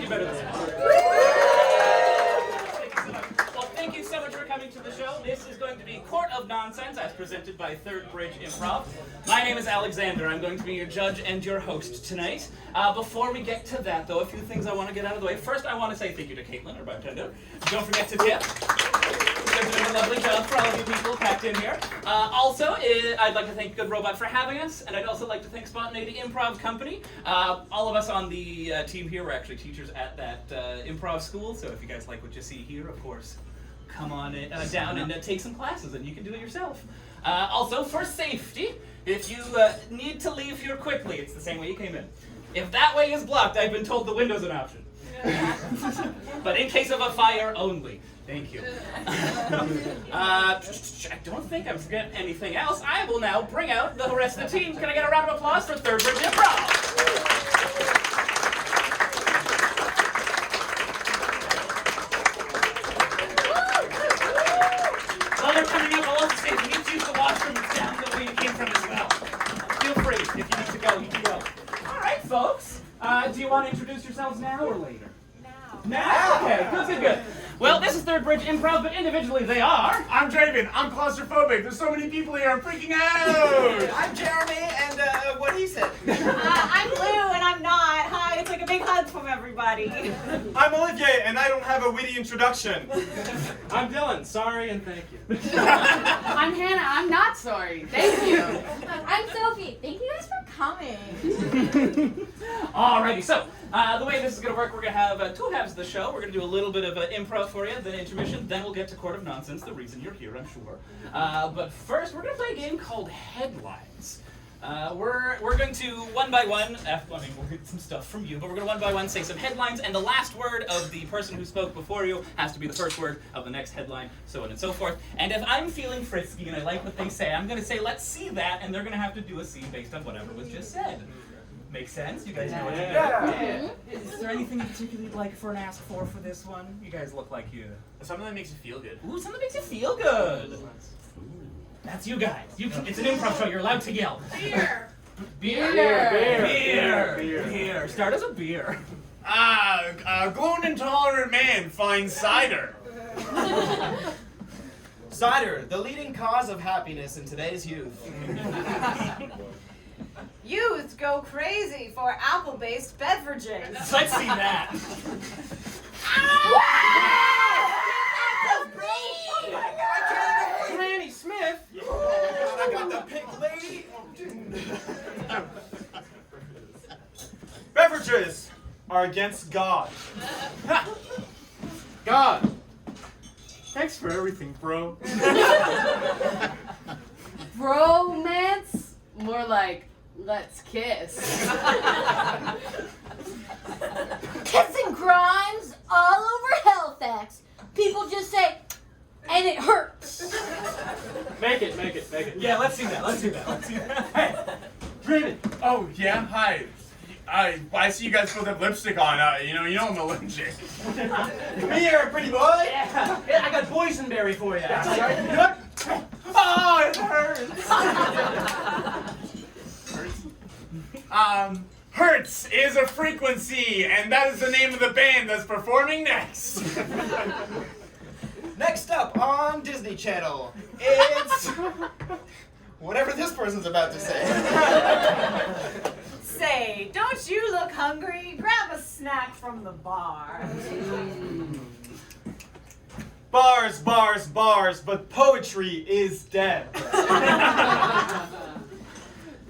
you better than that. Well, thank you so much for coming to the show. This is going to be Court of Nonsense, as presented by Third Bridge Improv. My name is Alexander. I'm going to be your judge and your host tonight. Before we get to that, though, a few things I want to get out of the way. First, I want to say thank you to Caitlin, our bartender. Don't forget to tip. You're doing a lovely job for all of you people packed in here. Also, I'd like to thank Good Robot for having us, and I'd also like to thank Spontaneity Improv Company. All of us on the team here were actually teachers at that improv school, so if you guys like what you see here, of course, come on down and take some classes, and you can do it yourself. Also, for safety, if you need to leave here quickly, it's the same way you came in. If that way is blocked, I've been told the window's an option. But in case of a fire only. Thank you. I don't think I'm forgetting anything else. I will now bring out the rest of the team. Can I get a round of applause for Third Bridge Improv? While they're coming up, I'll also say if you need to use the washroom, it's down the way you came from as well. Feel free. If you need to go, you can go. All right, folks. Do you want to introduce yourselves now or later? Now? Okay, good. Well, this is Third Bridge Improv, but individually they are. I'm Draven. I'm claustrophobic. There's so many people here. I'm freaking out. I'm Jeremy, and what he said. I'm Lou, and I'm not. Hi, it's like a big hug from everybody. I'm Olivier, and I don't have a witty introduction. I'm Dylan. Sorry and thank you. I'm Hannah. I'm not sorry. Thank you. I'm Sophie. Thank you guys for coming. Alrighty, so the way this is going to work, we're going to have two halves of the show. We're going to do a little bit of improv for you, then intermission, then we'll get to Court of Nonsense, the reason you're here, I'm sure. But first, we're going to play a game called Headlines. We're going to, one by one, we'll get some stuff from you, but we're going to one by one say some headlines, and the last word of the person who spoke before you has to be the first word of the next headline, so on and so forth. And if I'm feeling frisky and I like what they say, I'm going to say, let's see that, and they're going to have to do a scene based on whatever was just said. Makes sense? You guys know what to do? Yeah. Is there anything in particular you'd like for an ask for this one? You guys look like you... Something that makes you feel good. Ooh, something that makes you feel good. Ooh, that's you guys. It's an improv show. You're allowed to yell. Beer. Beer. Start as a beer. A gluten-intolerant man finds cider. Cider, the leading cause of happiness in today's youth. Youths go crazy for apple-based beverages. Let's see that. Granny Smith. I got the pink lady. Beverages are against God. God. Thanks for everything, bro. Bromance? More like, let's kiss. Kissing crimes all over Halifax. People just say, and it hurts. Make it. Yeah, let's see that. Hey, Draven. Oh, yeah? Hi. I see you guys still have lipstick on. You know I'm allergic. Come here, pretty boy. yeah, I got boysenberry for you. Oh, it hurts. Hertz is a frequency, and that is the name of the band that's performing next. Next up on Disney Channel, it's whatever this person's about to say. Say, don't you look hungry? Grab a snack from the bar. Bars, but poetry is dead.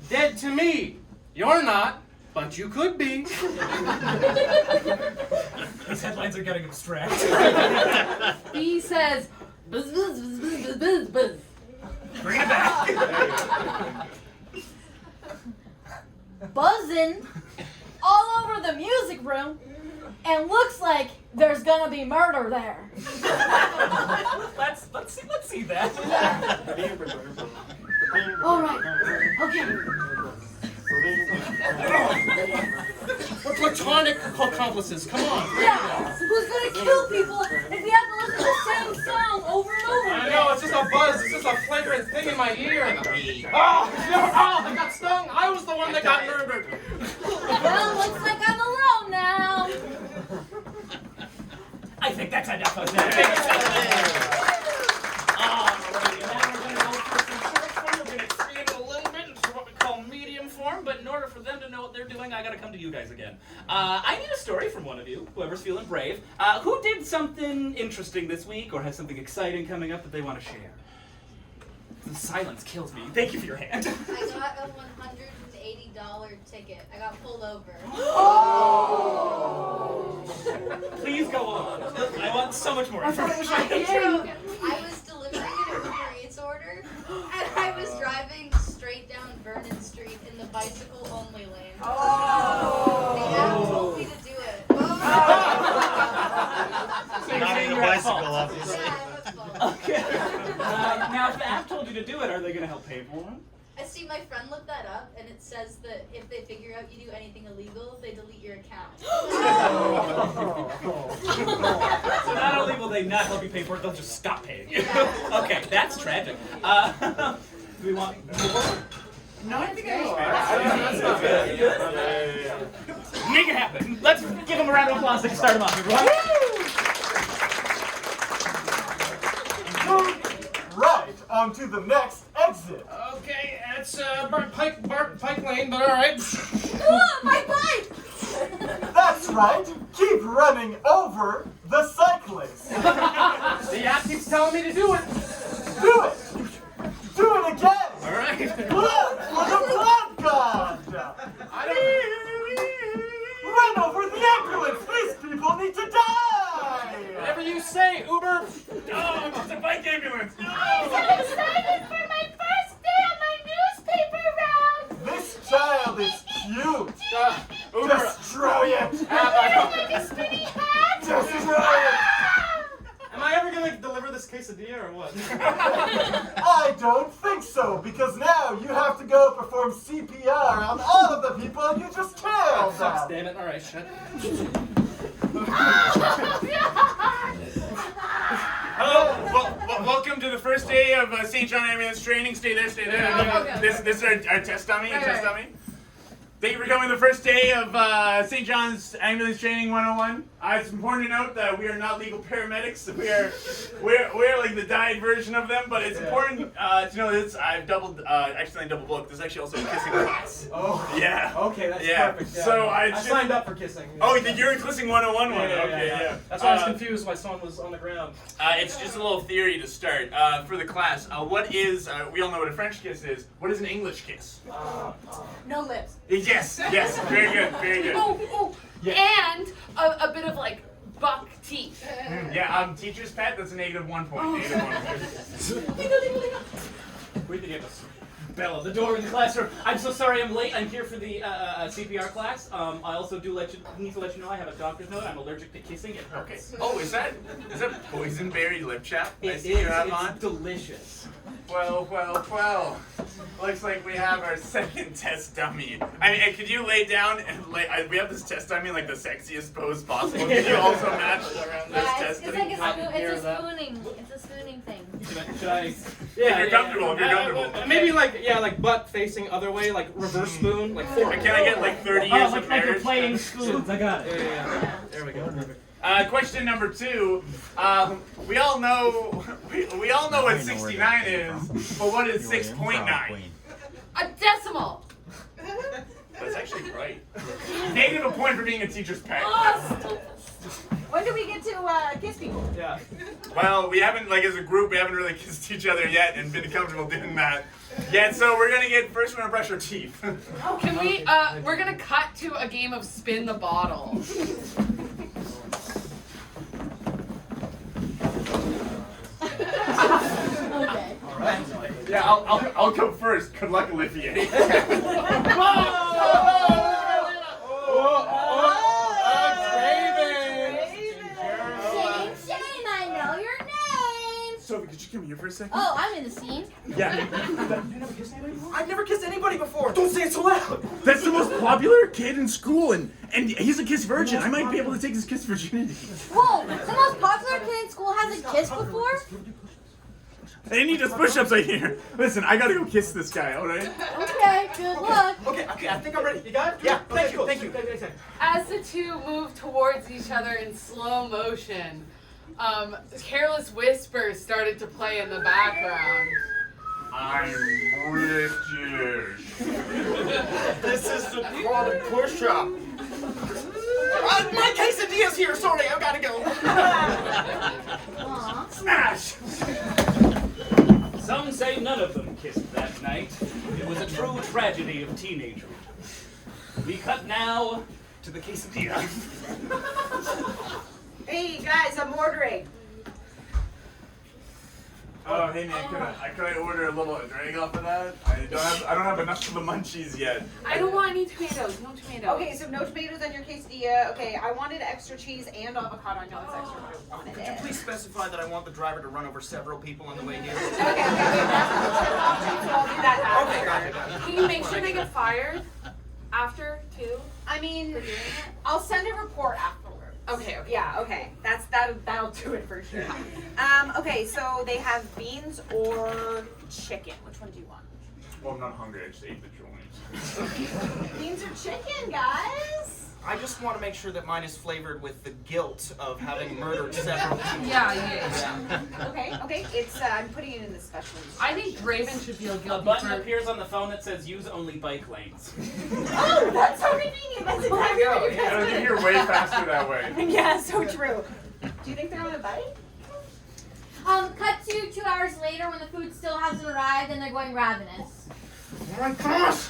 Dead to me. You're not, but you could be. these headlines are getting abstract. He says, buzz, buzz, buzz, buzz, buzz, buzz. Bring it back. Buzzing all over the music room, and looks like there's gonna be murder there. Let's see that. All right. Okay. We're platonic accomplices. Come on. Yeah. Who's gonna kill people if we have to listen to the same song over and over I again? know, it's just a buzz. It's just a flagrant thing in my ear. Oh, I got stung. I was the one that got murdered. Well, looks like I'm alone now. Terrific. That's enough of that. Thank you so much. Alrighty, and now we're going to go through some short form. We're going to expand it a little bit into what we call medium form, but in order for them to know what they're doing, I got to come to you guys again. I need a story from one of you, whoever's feeling brave. Who did something interesting this week or has something exciting coming up that they want to share? The silence kills me. Thank you for your hand. I got a $180 ticket. I got pulled over. Please go on. I want so much more information. I was delivering an Uber Eats order, and I was driving straight down Vernon Street in the bicycle-only lane. The app told me to do it. Not in the bicycle, obviously. Yeah, it was fun. Okay. Now, if the app told you to do it, are they going to help pay for it? I see my friend looked that up, and it says that if they figure out you do anything illegal, they delete your account. So not only will they not help you pay for it, they'll just stop paying you. Yeah. Okay, that's tragic. Do we want more? No, I think I Make it happen. Let's give them a round of applause to start them off, everyone. Right, on to the next exit. Okay, it's Pike Lane, but all right. My bike! That's right, keep running over the cyclist. The app keeps telling me to do it. Do it! Do it again! All right. Blood for the blood god! I don't. Run over the ambulance! These people need to die! Whatever you say, Uber. No, it's a bike ambulance. No. I'm so excited for my first day on my newspaper round! This child is cute! Uber. Destroy it! Like a spinny hat! Destroy it! Am I ever gonna deliver this quesadilla or what? I don't think so, because now you have to go perform CPR on all of the people you just killed! Sucks, damn it. All right, shut. Hello, welcome to the first day of St. John Ambulance training. Stay there, stay there. Okay. This is our test dummy. Right, Test right. dummy. Thank you for coming to the first day of St. John's Ambulance Training 101. It's important to note that we are not legal paramedics. We're like the diet version of them, but it's important to know this. I've accidentally double booked. There's actually also a kissing class. Oh. Yeah. Okay, that's Yeah. perfect. Yeah. So I just- signed up for kissing. Oh, you're a kissing 101 one. Yeah. Okay, yeah. That's why I was confused why someone was on the ground. It's just a little theory to start for the class. What is? We all know what a French kiss is. What is an English kiss? No lips. Yes. Very good. Very good. Oh, Yeah. and a bit of like buck teeth. Yeah. Teacher's pet. That's a -1 point. -1 point. We did get a bell at the door in the classroom. I'm so sorry I'm late. I'm here for the CPR class. I also need to let you know I have a doctor's note. I'm allergic to kissing. It hurts. Okay. Oh, is that boysenberry lip chap? I It see you is. have It's on. delicious. Well. Looks like we have our second test dummy. I mean, could you lay down and we have this test dummy in like the sexiest pose possible. Can you also match around this Yeah, test it's dummy? like it's a spooning thing. Should I? If you're comfortable, if you're comfortable. Maybe like butt facing other way, like reverse spoon, like forward. Can I get like 30 Oh, years like of you're marriage? playing spoons. I got it. Yeah. There we go. Perfect. Question number 2. We all know what 69 is, but what is 6.9? A decimal. That's actually right. Negative a point for being a teacher's pet. When do we get to kiss people? Yeah. Well, we haven't, like as a group, we haven't really kissed each other yet and been comfortable doing that yet. So we're gonna brush our teeth. Can we? We're gonna cut to a game of spin the bottle. Okay. Yeah, I'll go first. Good luck, Olivier. Shane, I know your name! Sophie, could you come here for a second? Oh, I'm in the scene. Yeah. I've never kissed anybody before. Don't say it so loud. That's the most popular kid in school, and he's a kiss virgin. I might be able to take his kiss virginity. Whoa, the most popular kid in school hasn't kissed before? They need his push-ups right here. Listen, I gotta go kiss this guy, alright? Okay, good luck. Okay, I think I'm ready. You got it? Yeah, thank you. As the two move towards each other in slow motion, Careless Whispers started to play in the background. I'm British. This is the courtroom. My quesadilla's here. Sorry, I gotta go. Smash! Some say none of them kissed that night. It was a true tragedy of teenagehood. We cut now to the quesadilla. Hey guys, I'm ordering. Oh, hey man, could I order a little drink off of that? I don't have enough of the munchies yet. I don't want any tomatoes. No tomatoes. Okay, so no tomatoes on your quesadilla. Okay, I wanted extra cheese and avocado. I know it's extra, but I wanted Could you it. please specify that I want the driver to run over several people on the way here? Okay, I'll do that after. Okay, got it. Can you make sure they get fired after too? I mean, I'll send a report afterwards. Okay. Yeah, okay. That'll do it for sure. Okay, so they have beans or chicken. Which one do you want? Well, I'm not hungry. I just ate the joint. Beans or chicken, guys? I just want to make sure that mine is flavored with the guilt of having murdered several people. Yeah. Okay. It's I'm putting it in the special. I think Draven should feel A guilty button for. appears on the phone that says use only bike lanes. Oh, that's so convenient. That's exactly what you I guys think you're way faster that way. Yeah, so true. Do you think they're on a bike? Cut to 2 hours later when the food still hasn't arrived and they're going ravenous. Oh my gosh!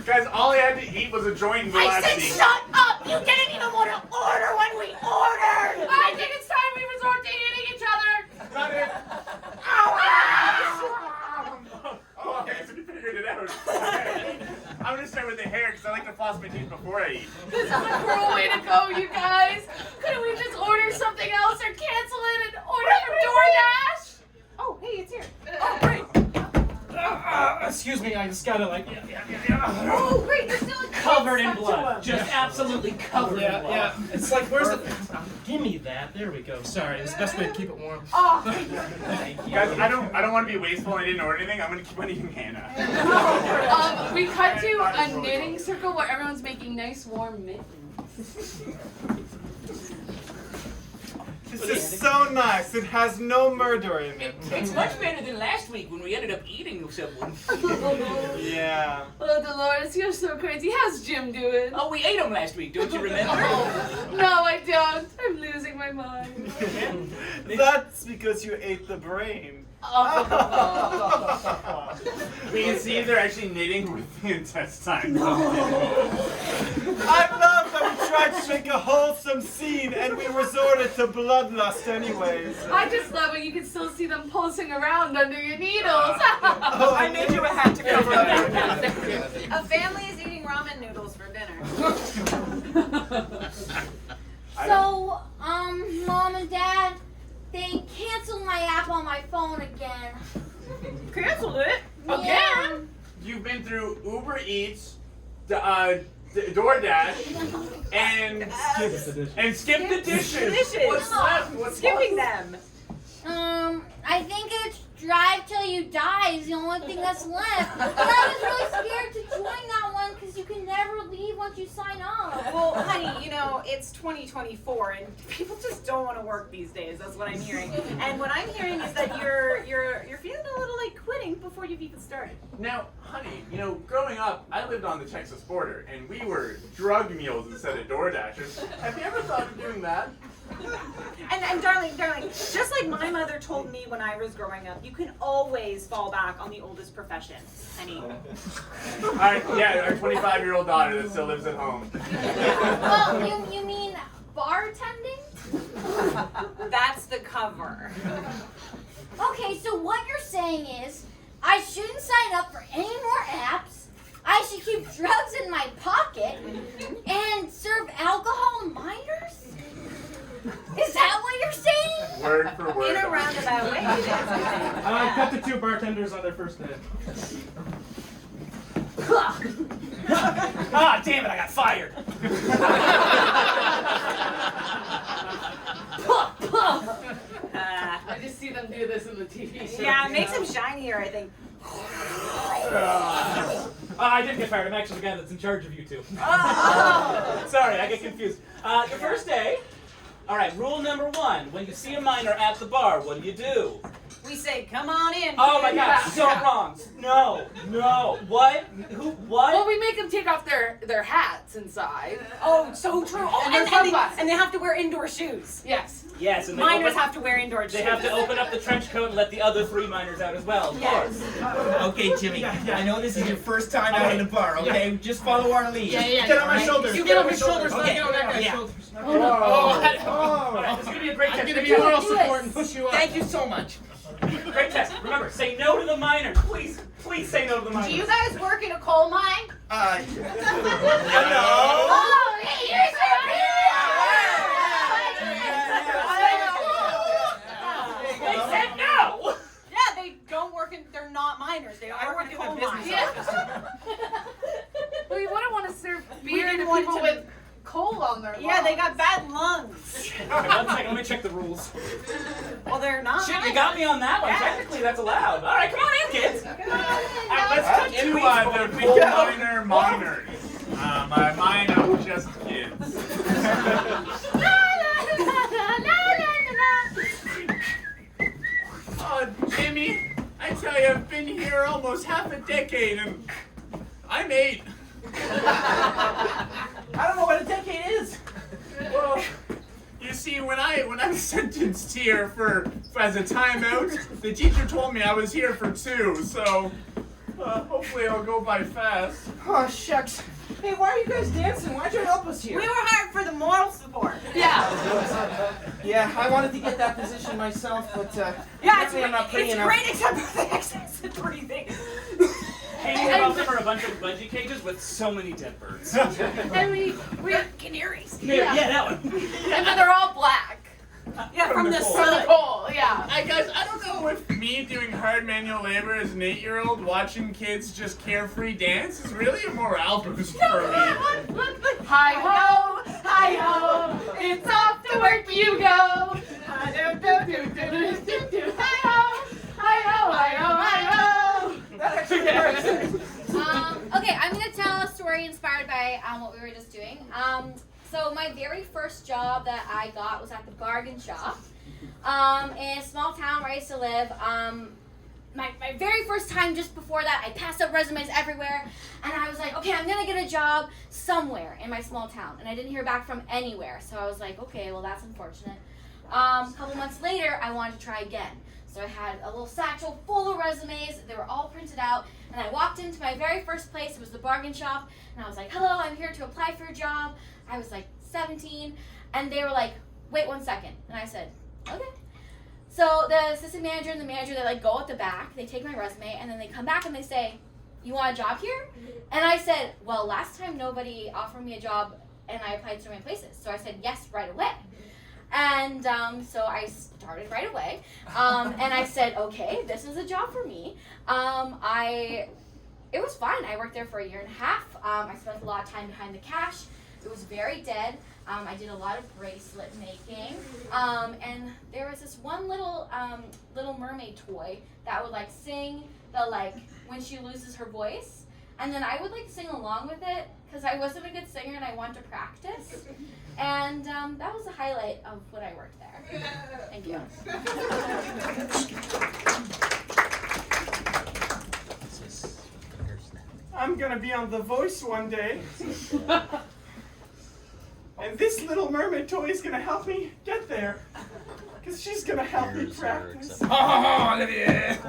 Guys, all I had to eat was a joint in the last week. Shut up! You didn't even want to order when we ordered! I think it's time we resort to eating each other. Not it. Oh, okay, so you figured it out. Okay. I'm gonna start with the hair because I like to floss my teeth before I eat. This is a cruel way to go, you guys. Couldn't we just order something else or cancel it and order from DoorDash? Oh, hey, it's here. Oh, great. Excuse me, I just gotta like. Oh, great. There's still a Covered in stuck to blood. them. Just absolutely covered in blood. Yeah. It's like, where's the? Give me that. There we go. Sorry, it's the best way to keep it warm. Oh, Guys, I don't want to be wasteful and I didn't order anything. I'm gonna keep on eating Hannah. We cut to a knitting circle where everyone's making nice warm mittens. This is so nice. It has no murder in it. It's much better than last week when we ended up eating someone. Yeah. Oh, Dolores, you're so crazy. How's Jim doing? Oh, we ate him last week, don't you remember? No, I don't. I'm losing my mind. That's because you ate the brain. We can see they're actually knitting with the intestines. I love that we tried to make a wholesome scene and we resorted to bloodlust anyways. I just love it. You can still see them pulsing around under your needles. I made you a hat to cover up. a family is eating ramen noodles for dinner. So, Mom and Dad, they canceled my app on my phone again. Canceled it? Yeah. You've been through Uber Eats, DoorDash, and skip the dishes. Dishes. What's left? What's Skipping left? them. I think it's Drive Till You Die is the only thing that's left. But I was really scared to join that one because you can never leave once you sign up. Well, honey, you know, it's 2024 and people just don't want to work these days. That's what I'm hearing. And what I'm hearing is that you're feeling a little like quitting before you've even started. Now, honey, you know, growing up, I lived on the Texas border, and we were drug mules instead of Door Dashers. Have you ever thought of doing that? And darling, just like my mother told me when I was growing up, you can always fall back on the oldest profession, honey. Yeah, our 25-year-old daughter that still lives at home. Well, you mean bartending? That's the cover. Okay, so what you're saying is I shouldn't sign up for any more apps. I should keep drugs in my pocket and serve alcohol to minors? Is that what you're saying? Word for word. In a roundabout way, it is. Cut the two bartenders on their first day. Ah, damn it, I got fired. I just see them do this in the TV show. Yeah, it makes him shinier, I think. I didn't get fired. I'm actually the guy that's in charge of you two. Sorry, I get confused. Your first day, All right, rule number 1. When you see a minor at the bar, what do? We say, come on in. Oh my God, Yeah. so wrong. No. What? Who? What? Well, we make them take off their hats inside. Oh, so true. Oh, And their and sunglasses. they have to wear indoor shoes. Yes. Yes, and they Minors open, have to wear indoor shoes. they have to open up the trench coat and let the other 3 minors out as well, of course. Okay, Jimmy. I know this is your first time out in a bar, okay? Just follow our lead. Get on my shoulders. You get on my shoulders, not get on that guy's shoulders. All right, this is going to be a great test. I'm gonna be moral support and push you up. Thank you so much. Great test. Remember, say no to the minor. Please say no to the minor. Do you guys work in a coal mine? No. Oh, hey, here's They said no! Yeah, they don't work in. They're not minors. They don't work in coal mines. We wouldn't want to serve We beer didn't to want people to- with coal on their lungs. Yeah, they got bad lungs. Okay, 1 second, let me check the rules. Well, they're not. Shit, you got me on that one. Yeah. Technically, that's allowed. All right, come on in, kids. All right, let's cut To to the coal miner miners. Mine of just kids. Oh, Jimmy, I tell you, I've been here almost half a decade and I'm 8. I don't know what a decade is. Well, you see, when I was sentenced here for as a timeout, the teacher told me I was here for 2, so hopefully I'll go by fast. Oh, shucks. Hey, why are you guys dancing? Why'd you help us here? We were hired for the moral support. Yeah. Yeah, I wanted to get that position myself, but Yeah, apparently I'm not pretty it's enough. great except for the excessive breathing. Hanging above them are a bunch of budgie cages with so many dead birds. And we Canaries. Yeah, that one. and then they're all black. Yeah, from the coal. From the sun. coal, yeah. Guys, I don't know if me doing hard manual labor as an 8-year-old watching kids just carefree dance is really a morale boost for me. Hi ho, it's off to work you go. Hi ho. That actually works. Okay, I'm gonna tell a story inspired by what we were just doing. So my very first job that I got was at the bargain shop in a small town where I used to live. My very first time, just before that, I passed up resumes everywhere, and I was like, okay, I'm gonna get a job somewhere in my small town, and I didn't hear back from anywhere. So I was like, okay, well that's unfortunate. A couple months later, I wanted to try again. So I had a little satchel full of resumes. They were all printed out. And I walked into my very first place. It was the bargain shop. And I was like, hello, I'm here to apply for a job. I was like 17. And they were like, wait 1 second. And I said, okay. So the assistant manager and the manager, they like go at the back. They take my resume. And then they come back and they say, you want a job here? And I said, well, last time nobody offered me a job and I applied so many places. So I said yes right away. And so I started right away, and I said, okay, this is a job for me. It was fun. I worked there for 1.5 years. I spent a lot of time behind the cash. It was very dead. I did a lot of bracelet making, and there was this one little mermaid toy that would like sing the like when she loses her voice, and then I would like sing along with it because I wasn't a good singer and I wanted to practice. And that was the highlight of when I worked there. Thank you. I'm gonna be on The Voice one day. And this little mermaid toy is gonna help me get there. Because she's gonna help me practice. Oh, Olivier.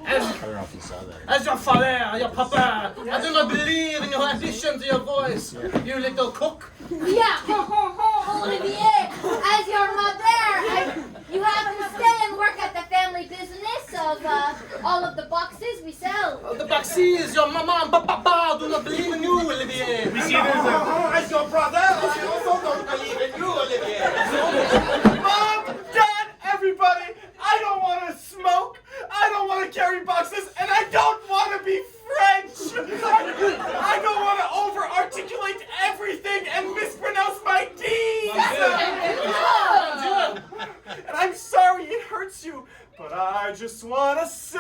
As your father, your papa, I do not believe in your ambition to your voice, you little cook. Yeah, Olivier, as your mother, you have to stay and work at the family business of all of the boxes we sell. The boxes, your mama and papa do not believe in you, Olivier. We see there's a... As your brother, I also don't believe in you, Olivier. Mom, Dad, everybody, I don't want to smoke, I don't want to carry boxes, and I don't want to be French. I don't want to over-articulate everything and mispronounce my D's. And I'm sorry it hurts you, but I just want to say...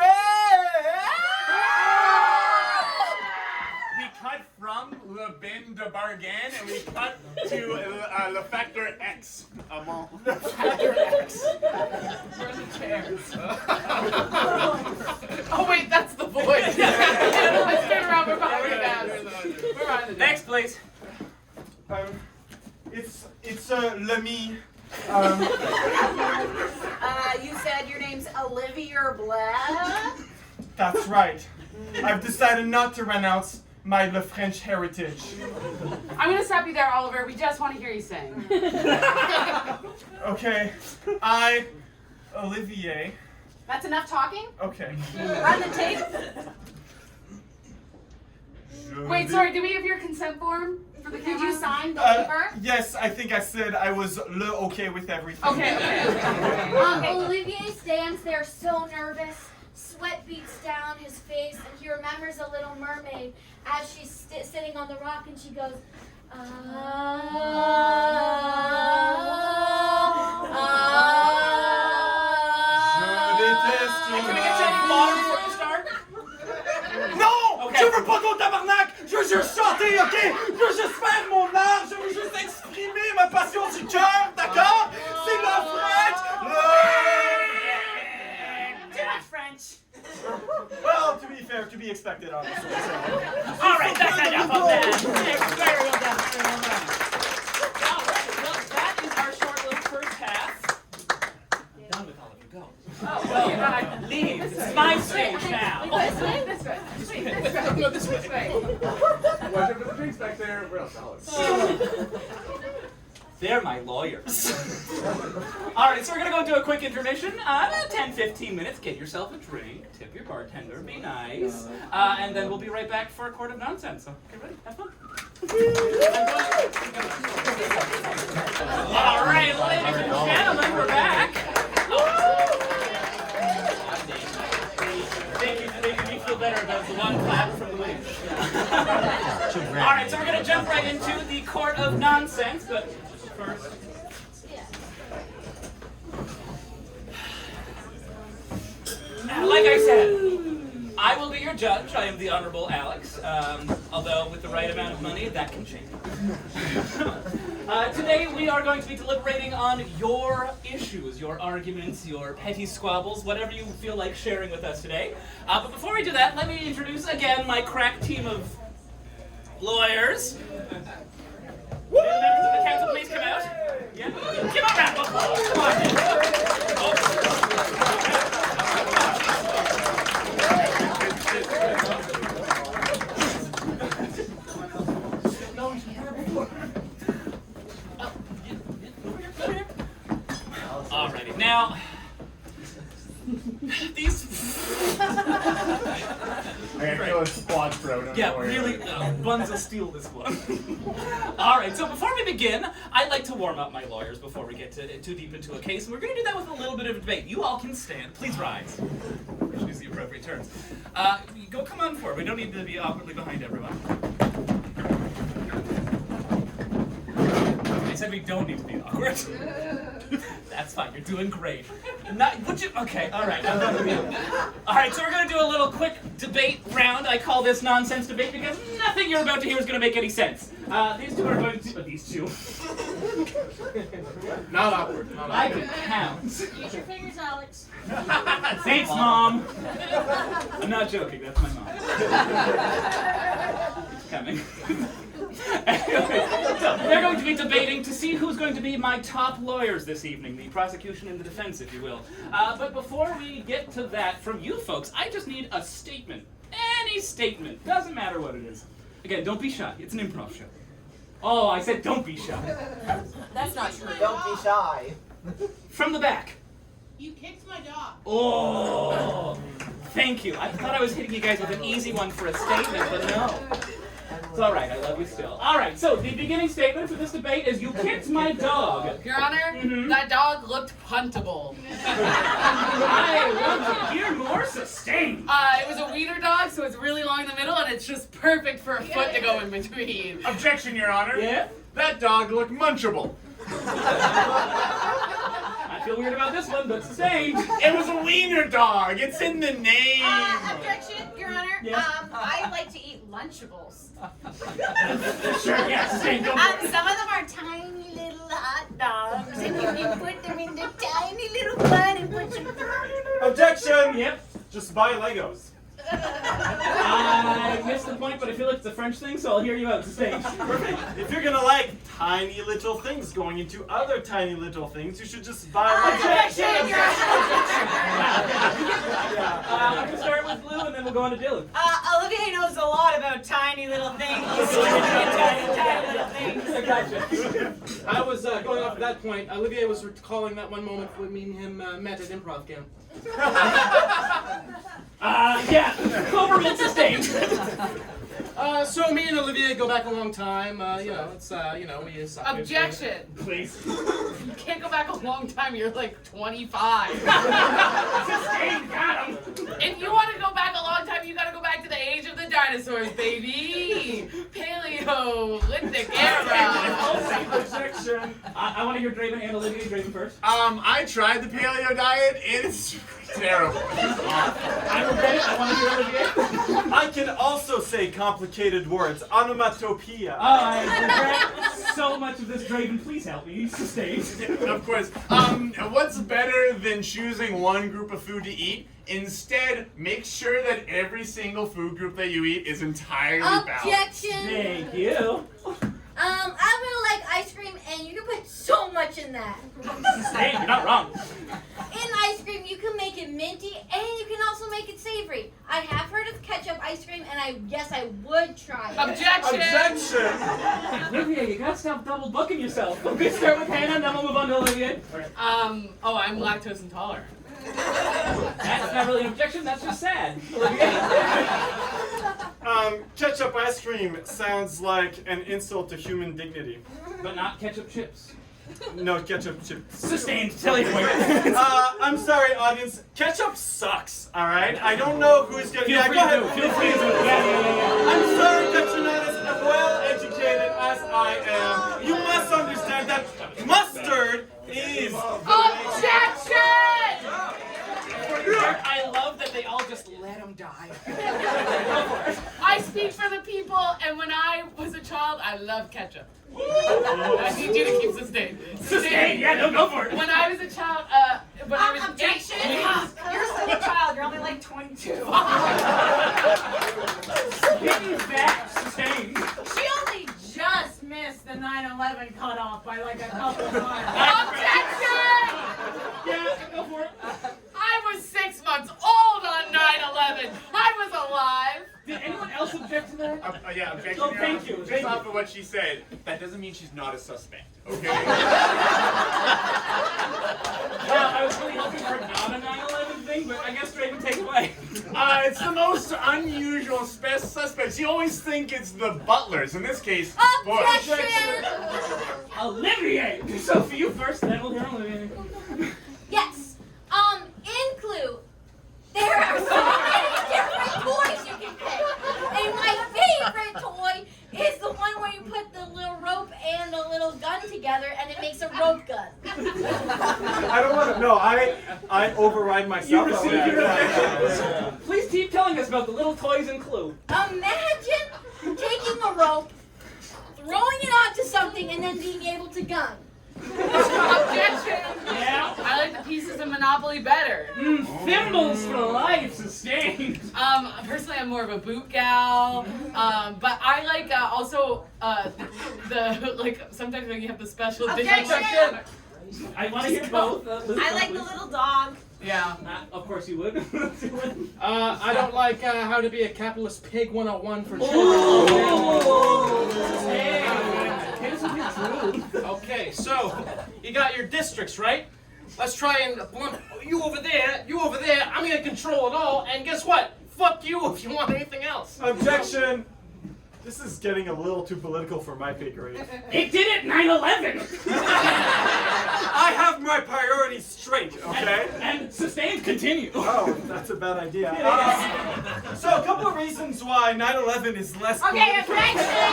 We cut from Le Bain de bargain, and we cut to le factor X. Factor X. Where are the chairs? Oh wait, that's the voice. Let's turn around. We're behind the desk. We're behind the desk. Next, please. It's Lemmy. You said your name's Olivia Blair? That's right. I've decided not to renounce my Le French heritage. I'm gonna stop you there, Oliver. We just want to hear you sing. Okay, Olivier. That's enough talking? Okay. Run the tape. Wait, sorry, do we have your consent form? Did you sign the paper? Yes, I think I said I was okay with everything. Okay. Olivier stands there so nervous. Sweat beats down his face, and he remembers a little mermaid as she's sitting on the rock, and she goes, Can we get you any water before you start? Non! Okay. Je veux pas ton tabarnak! Je veux juste chanter, ok? Je veux juste faire mon art! Je veux juste exprimer ma passion du cœur, d'accord? C'est la French! Too much French. Well, to be fair, to be expected, obviously. All right, that's enough of that. Very well done. All right, well, that is our short little first half. I'm done with all of you. Go. Oh, well, you're not. Leave. This is my stage now. This way. This way. Watch out for the drinks back there. We're all solid. They're my lawyers. All right, so we're going to go into a quick intermission. 10-15 minutes. Get yourself a drink. Tip your bartender. Be nice. And then we'll be right back for a Court of Nonsense. So get ready. Have fun. All right, ladies and gentlemen, we're back. Making me feel better about the one clap from the wings. All right, so we're going to jump right into the Court of Nonsense, but first. Like I said, I will be your judge. I am the Honorable Alex, although with the right amount of money, that can change. Today we are going to be deliberating on your issues, your arguments, your petty squabbles, whatever you feel like sharing with us today. But before we do that, let me introduce again my crack team of lawyers. Will the members of the council please come out? Yeah? Give a round of applause. Come on. Alrighty, now these. I feel a squad throw. Yeah, really, buns will steal this one. Alright, so before we begin, I'd like to warm up my lawyers before we get too deep into a case, and we're going to do that with a little bit of a debate. You all can stand. Please rise. Choose the appropriate turns. Come on forward. We don't need to be awkwardly behind everyone. I said we don't need to be awkward. That's fine. You're doing great. Okay, all right. All right, so we're going to do a little quick debate round. I call this nonsense debate because nothing you're about to hear is going to make any sense. These two are going to... these two. Not awkward. I can count. use your fingers, Alex. Thanks, Mom. I'm not joking. That's my mom. It's coming. Anyway, so they're going to be debating to see who's going to be my top lawyers this evening, the prosecution and the defense, if you will. But before we get to that from you folks, I just need a statement. Any statement. Doesn't matter what it is. Again, don't be shy. It's an improv show. Oh, I said don't be shy. That's not true. Don't be shy. From the back. You kicked my dog. Oh, thank you. I thought I was hitting you guys with an easy one for a statement, but no. It's all right. I love you still. All right. So the beginning statement for this debate is you kicked my dog. Your Honor, that dog looked puntable. I want to hear more sustained. It was a wiener dog, so it's really long in the middle, and it's just perfect for a foot to go in between. Objection, Your Honor. Yeah? That dog looked munchable. I feel weird about this one, but sustained. It was a wiener dog. It's in the name. Objection, Your Honor. Yeah? I like to eat Lunchables. Sure, yeah, Sustained, go for it. Some of them are tiny little hot dogs, and you put them in the tiny little bun and put some. Objection! Yep. Just buy Legos. I missed the point, but I feel like it's a French thing, so I'll hear you out. Sustained. Perfect. If you're gonna like tiny little things going into other tiny little things, you should just buy Objection! I'm going to start with Blue, and then we'll go on to Dylan. Olivier knows a lot about tiny little things. tiny little things. I gotcha. I was going off at that point. Olivier was recalling that one moment when me and him met at improv camp. Yeah, Cloverman Sustained. So me and Olivier go back a long time. It's we suck. Objection. Please. You can't go back a long time. You're like 25. Sustained, got him. If you want to go back a long time, you gotta go back to the age of the dinosaurs, baby. Paleolithic era. Objection. I want to hear Draven and Olivia. Draven first. I tried the paleo diet and it's terrible. I regret it. I want to hear Olivia. I can also say complicated words. Onomatopoeia. I regret so much of this, Draven. Please help me. Sustained. Of course. What's better than choosing one group of food to eat? Instead, make sure that every single food group that you eat is entirely balanced. Objection. Thank you. I really like ice cream, and you can put so much in that. Sustained. You're not wrong. In ice cream, you can make it minty, and you can also make it savory. I have heard of ketchup ice cream, and I guess I would try it. Objection. Objection! Olivia, you gotta stop double booking yourself. Okay, start with Hannah, and then we'll move on to Olivia. I'm lactose intolerant. That's not really an objection. That's just sad. Ketchup ice cream sounds like an insult to human dignity. But not ketchup chips. No, ketchup chips. Sustained. Tell your point. I'm sorry, audience. Ketchup sucks, alright? I don't know who's gonna... Feel free go to ahead. do. Feel free to do. Yeah. I'm sorry that you're not as well educated as I am. You must understand that mustard is... Objection! I love that they all just let him die. I speak for the people, and when I was a child, I loved ketchup. I need you to keep sustained. Sustained. Yeah, no, go for it. When I was a child, when I was Objection! 8, You're still a child. You're only like 22. Give me back. Sustained. She only just missed the 9/11 cutoff by like a couple of miles. objection! Yeah, go for it. I was 6 months old on 9/11. I was alive. Did anyone else object to that? Yeah, objection. Oh, thank you. Just Thank off of what she said, that doesn't mean she's not a suspect. Okay. Well, I was really hoping for not a 9/11 thing, but I guess Draven, take it away. It's the most unusual suspects. You always think it's the butlers. In this case, Objection! Olivier. So for you first, then we'll hear Olivier. Yes. In Clue, there are so many different toys you can pick. And my favorite toy is the one where you put the little rope and a little gun together and it makes a rope gun. I don't want to... No, I override myself. You received your objection. Please keep telling us about the little toys in Clue. Imagine taking a rope, throwing it onto something, and then being able to gun. Objection! Yeah. I like the pieces of Monopoly better. Thimbles for life. Sustained. Personally, I'm more of a boot gal. But I like also the like sometimes when you have the special edition. Objection! I want to hear both. I like the little dog. Yeah. Of course you would. I don't like how to be a capitalist pig 101 for children. Okay, so you got your districts, right? Let's try and blunt you over there, you over there. I'm gonna control it all, and guess what? Fuck you if you want anything else. Objection! This is getting a little too political for my pay grade. It did it 9/11. I have my priorities straight, okay? And Sustained, continue. Oh, that's a bad idea. So a couple of reasons why 9/11 is less Okay, political. objection!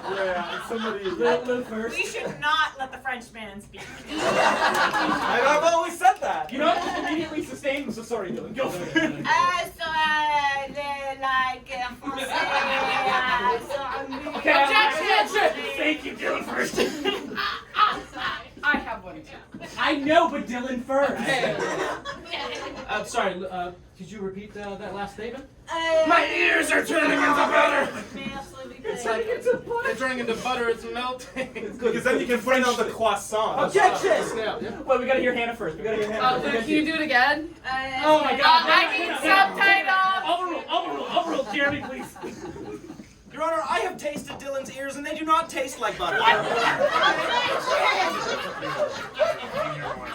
Yeah, somebody... Live first. We should not let the Frenchman speak. I've always said that. You know what? Immediately Sustained. So sorry, Dylan. Go for it. I know, but Dylan first. Okay. I'm sorry, could you repeat that last statement? My ears are turning into butter. It's like they're turning into butter, it's melting. Because then you can put it on the croissant. Objection! Yeah. Wait, we gotta hear Hannah first. We gotta hear Hannah. Can you do it again? Oh my God! I need subtitles. Overrule, Jeremy, please. Your Honor, I have tasted Dylan's ears and they do not taste like butter.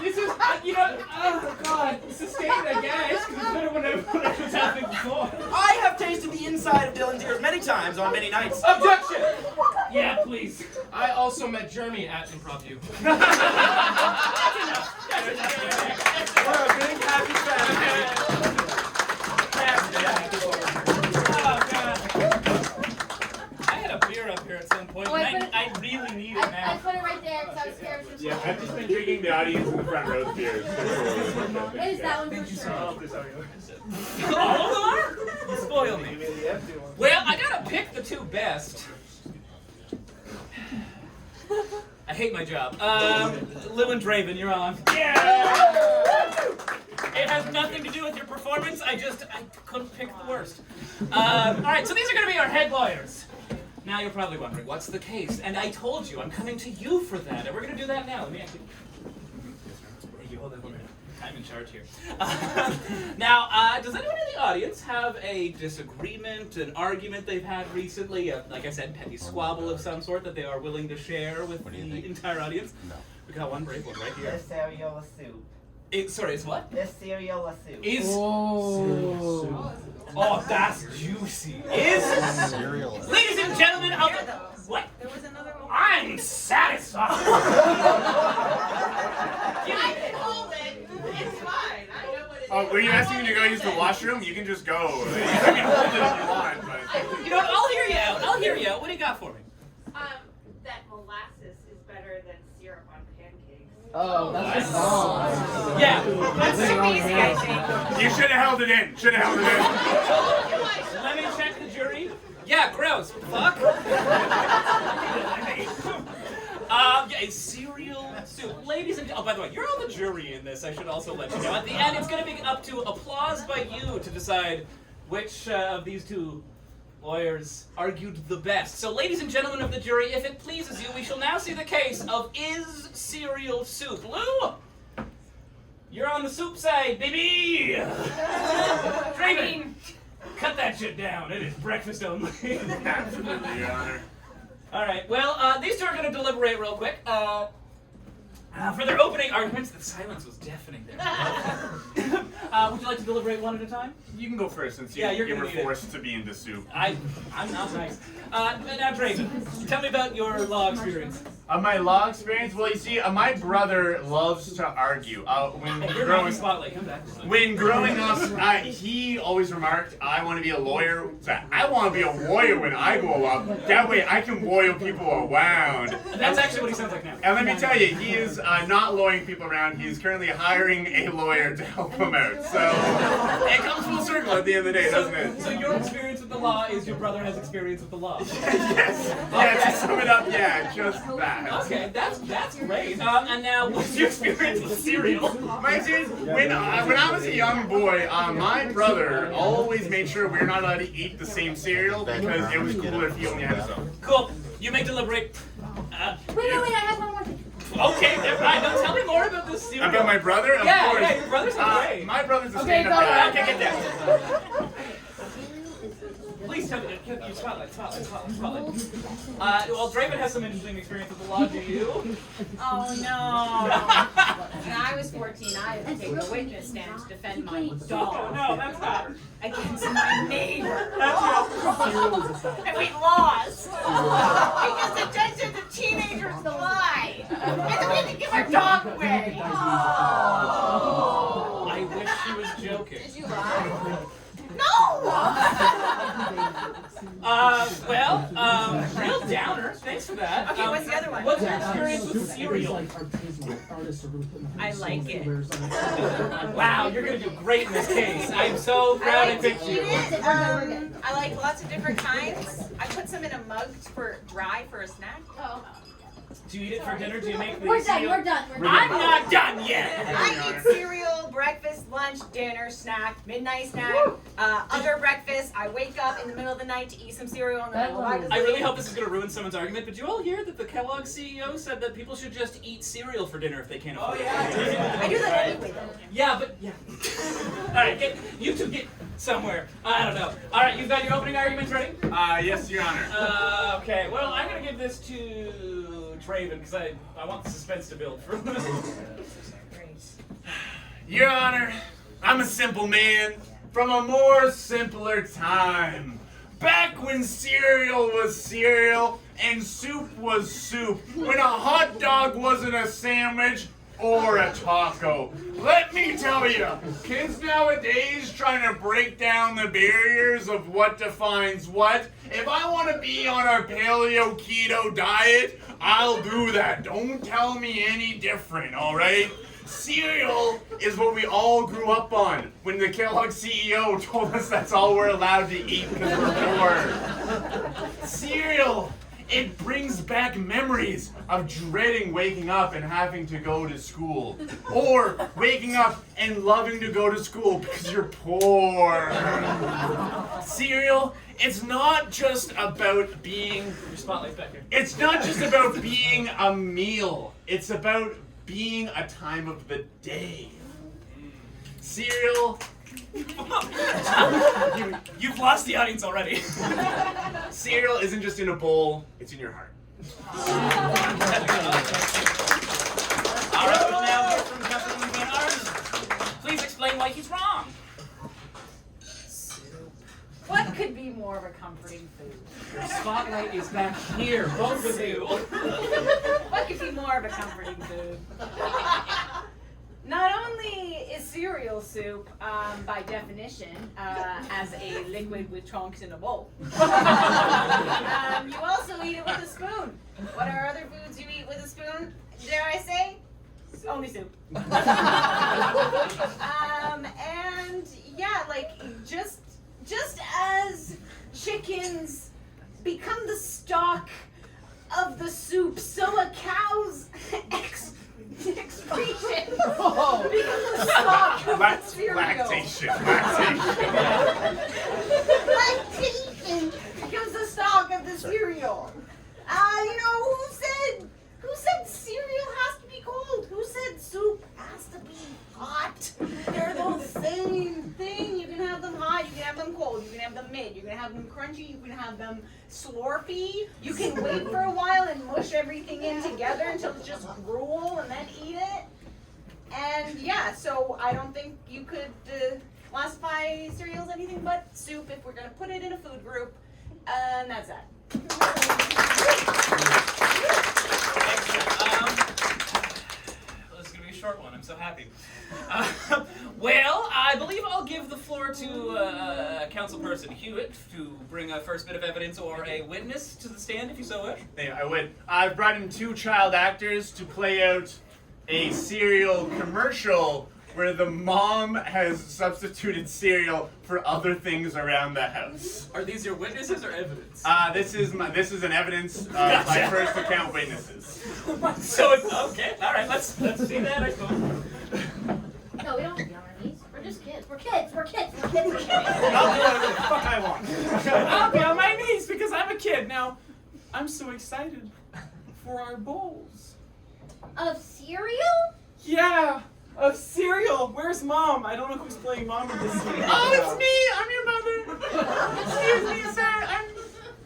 This is, oh God, sustained, I guess, because it's better when I was happening before. I have tasted the inside of Dylan's ears many times on many nights. Objection! Yeah, please. I also met Jeremy at Improv U. What a big happy family. Oh God. I had a beer up here at some point, Oh, and I really need it I now. put it right there because I was scared. Yeah, I've just been drinking the audience in the front row beers. What is that one for sure? All of them are? You spoil me. Well, I gotta pick the two best. I hate my job. Lou and Draven, you're on. Yeah! It has nothing to do with your performance. I couldn't pick the worst. All right, so these are going to be our head lawyers. Now you're probably wondering, what's the case? And I told you, I'm coming to you for that. And we're going to do that now. Let me actually... Hey, you hold that one minute. I'm in charge here. Now, does anyone in the audience have a disagreement, an argument they've had recently, like I said, petty squabble of some sort that they are willing to share with the entire audience? No. We got one brave one right here. Is cereal a soup? Sorry, it's what? Is cereal a soup? Is oh, that's juicy. Is Cereal. ladies and gentlemen of the what? There was another one. I'm satisfied. I can hold it. It's fine. I know what it is. Oh, were you asking me to go use the washroom? You can just go. You can hold it if you want, but... You know what? I'll hear you out. I'll hear you out. What do you got for me? That molasses is better than syrup on pancakes. Oh, that's wrong. Yeah. That's too easy, I think. You should have held it in. Should have held it in. Let me check the jury. Yeah, gross. Fuck. Yeah, cereal soup. Ladies and oh, by the way, you're on the jury in this. I should also let you know. At the end, it's going to be up to applause by you to decide which of these two lawyers argued the best. So, ladies and gentlemen of the jury, if it pleases you, we shall now see the case of is cereal soup. Lou, you're on the soup side, baby. Draven, cut that shit down. It is breakfast only. Absolutely, Your Honor. All right. Well, these two are going to deliberate real quick. For their opening arguments, the silence was deafening there. Would you like to deliberate one at a time? You can go first since Yeah, you're you gonna were need it. forced to be into soup. I'm not nice. Now, Draven, tell me about your law experience. My law experience? Well, you see, my brother loves to argue. When growing up, he always remarked, I want to be a lawyer. I want to be a lawyer when I grow up. That way I can lawyer people around. That's actually what he sounds like now. And let me tell you, he is not lawyering people around. He is currently hiring a lawyer to help him out. So it comes full circle at the end of the day, doesn't it? So your experience with the law is your brother has experience with the law. Yes. Yeah, to sum it up, yeah, just that. Okay, that's great. And now, what's your experience with cereal? My experience, when I was a young boy, my brother always made sure we were not allowed to eat the same cereal because it was cooler if you only had some. Cool. You may deliberate. Wait, I have one more thing. Okay, never mind. Now tell me more about this cereal. About my brother? Of yeah, course. Yeah, your brother's great. My brother's a Okay, stand-up go guy. Okay, get down. Please tell me. Spotlight. Well, Draven has some interesting experience with the law. Do you? Oh no. When I was 14, I had to take a witness stand to defend my dog No, that's not. against my neighbor. That's And we lost. Because the judge said the teenagers to lie. And then we had to give our dog away. I wish she was joking. Did you lie? No! Real downer. Thanks for that. Okay, what's the other one? What's your experience with cereal? I like it. Wow, you're gonna do great in this case. I'm so proud I I like to picked eat you. it. I like lots of different kinds. I put some in a mug for dry for a snack. Oh. Do you eat it for dinner? Do you make the We're done, cereal? we're done. I'm not done yet! I eat cereal, breakfast, lunch, dinner, snack, midnight snack, other breakfast. I wake up in the middle of the night to eat some cereal and then I go back to sleep. I really hope this is going to ruin someone's argument, but did you all hear that the Kellogg CEO said that people should just eat cereal for dinner if they can't afford it? I do that anyway though. Yeah, but yeah. Alright, you two get somewhere. I don't know. Alright, you've got your opening arguments ready? Yes, Your Honor. Okay, well, I'm going to give this to Traven because I want the suspense to build for a minute. Your Honor, I'm a simple man from a more simpler time. Back when cereal was cereal and soup was soup. When a hot dog wasn't a sandwich or a taco. Let me tell you, kids nowadays trying to break down the barriers of what defines what. If I want to be on a paleo keto diet, I'll do that. Don't tell me any different, all right? Cereal is what we all grew up on when the Kellogg CEO told us that's all we're allowed to eat because we're poor. Cereal, it brings back memories of dreading waking up and having to go to school. Or waking up and loving to go to school because you're poor. Cereal, it's not just about being... Your spotlight's back here. It's not just about being a meal. It's about being a time of the day. Cereal... You've lost the audience already. Cereal isn't just in a bowl, it's in your heart. Alright, we'll now hear from Councilwoman Maynard. Please explain why he's wrong. What could be more of a comforting food? Your spotlight is back here, both of you. What could be more of a comforting food? Not only is cereal soup, by definition, as a liquid with chunks in a bowl, you also eat it with a spoon. What are other foods you eat with a spoon? Dare I say? Only soup. And yeah, like just as chickens become the stock of the soup, so a cow's excretion becomes the stock of the cereal. Lactation. Lactation becomes the stock of the cereal. Who said cereal has to be cold? Who said soup has to be hot? They're the same thing. You can have them hot, you can have them cold, you can have them mid, you can have them crunchy, you can have them slurpy. You can wait for a while and mush everything in together until it's just gruel and then eat it. And yeah, so I don't think you could classify cereal as anything but soup if we're going to put it in a food group. And that's that. This is going to be a short one. I'm so happy. Well, I believe I'll give the floor to Councilperson Hewitt to bring a first bit of evidence or a witness to the stand, if you so wish. Yeah, I would. I've brought in 2 child actors to play out a cereal commercial where the mom has substituted cereal for other things around the house. Are these your witnesses or evidence? This is an evidence of my first account witnesses. So it's okay. All right, let's see that. I suppose. No, we don't have to be on our knees. We're just kids. We're kids. We're kids. We're kids. We're kids. I'll do whatever the fuck I want. I'll be on my knees because I'm a kid. Now, I'm so excited for our bowls. Of cereal? Yeah, of cereal. Where's Mom? I don't know who's playing Mom in this scene. Oh, it's me. I'm your mother. Excuse me, sir.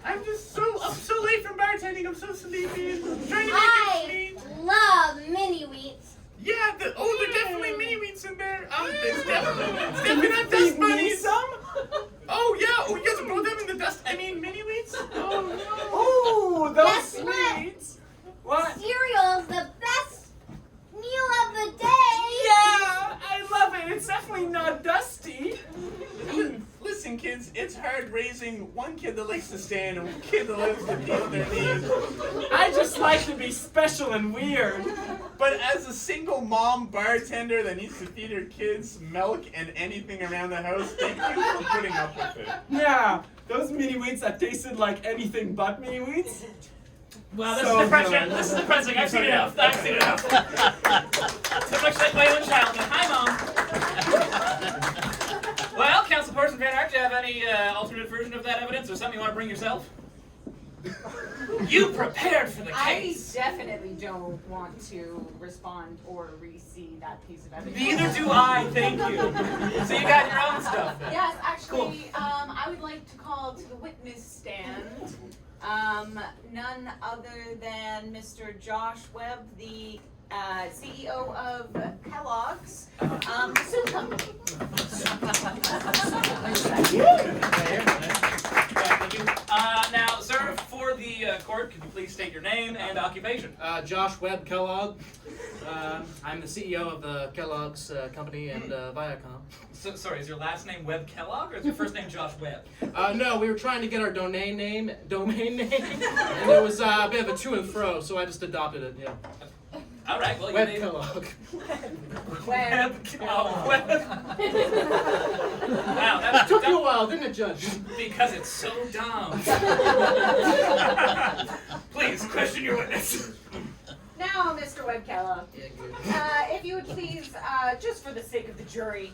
I'm so late from bartending. I'm so sleepy. I'm trying to make I it love mini wheats. Yeah, there are definitely mini wheats in there. There's definitely not dust bunnies. Some? Oh yeah. Oh, you guys are both having the dust. I mean, mini wheats. Oh no. Oh, those Guess what? sweets. What? Cereal's the best meal of the day. Yeah, I love it. It's definitely not dusty. Listen, kids, it's hard raising one kid that likes to stand and one kid that likes to be on their knees. I just like to be special and weird. But as a single mom bartender that needs to feed her kids milk and anything around the house, thank you for putting up with it. Yeah, those mini wheats that tasted like anything but mini wheats. Well, this is depressing. This is depressing. I've seen enough. I've seen enough. Too much like my own childhood. Hi, Mom. Well, Councilperson Van Ark, do you have any alternate version of that evidence or something you want to bring yourself? You prepared for the case. I definitely don't want to respond or re-see that piece of evidence. Neither do I, thank you. So you got your own stuff then. Yes, actually, Cool. I would like to call to the witness stand none other than Mr. Josh Webb, the CEO of Kellogg's, the soup company. Thank you. Now, sir, for the court, could you please state your name and occupation? Josh Webb Kellogg. I'm the CEO of the Kellogg's company and Viacom. So, sorry, is your last name Webb Kellogg or is your first name Josh Webb? No, we were trying to get our domain name, and there was a bit of a to and fro, so I just adopted it. Yeah. All right, well, Webb you Kellogg. Webb. Oh, Webb. Wow, that Took you a while, didn't it, Judge? Because it's so dumb. Please, question your witness. Now, Mr. Webb Kellogg, if you would please, just for the sake of the jury,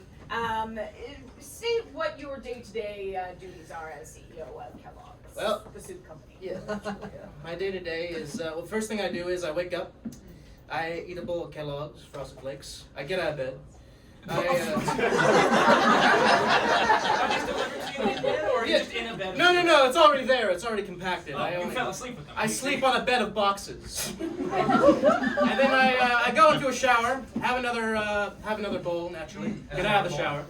state what your day-to-day duties are as CEO of Kellogg's, Well, the soup company. Yeah. My day-to-day is, well, first thing I do is I wake up, I eat a bowl of Kellogg's Frosted Flakes, I get out of bed. Are these delivered to you in bed, or are you just in a bed? No, it's already there, it's already compacted. Oh, you fell asleep with them. I sleep on a bed of boxes. And then I go into a shower, have another bowl, naturally, get out of the shower.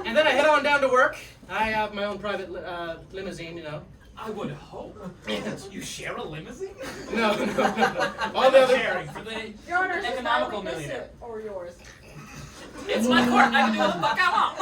And then I head on down to work. I have my own private limousine, you know. I would hope. You share a limousine? No. All the other Sharing for the Your Honor, is economical my witness millionaire. or yours? It's my court. I can do what the fuck I want.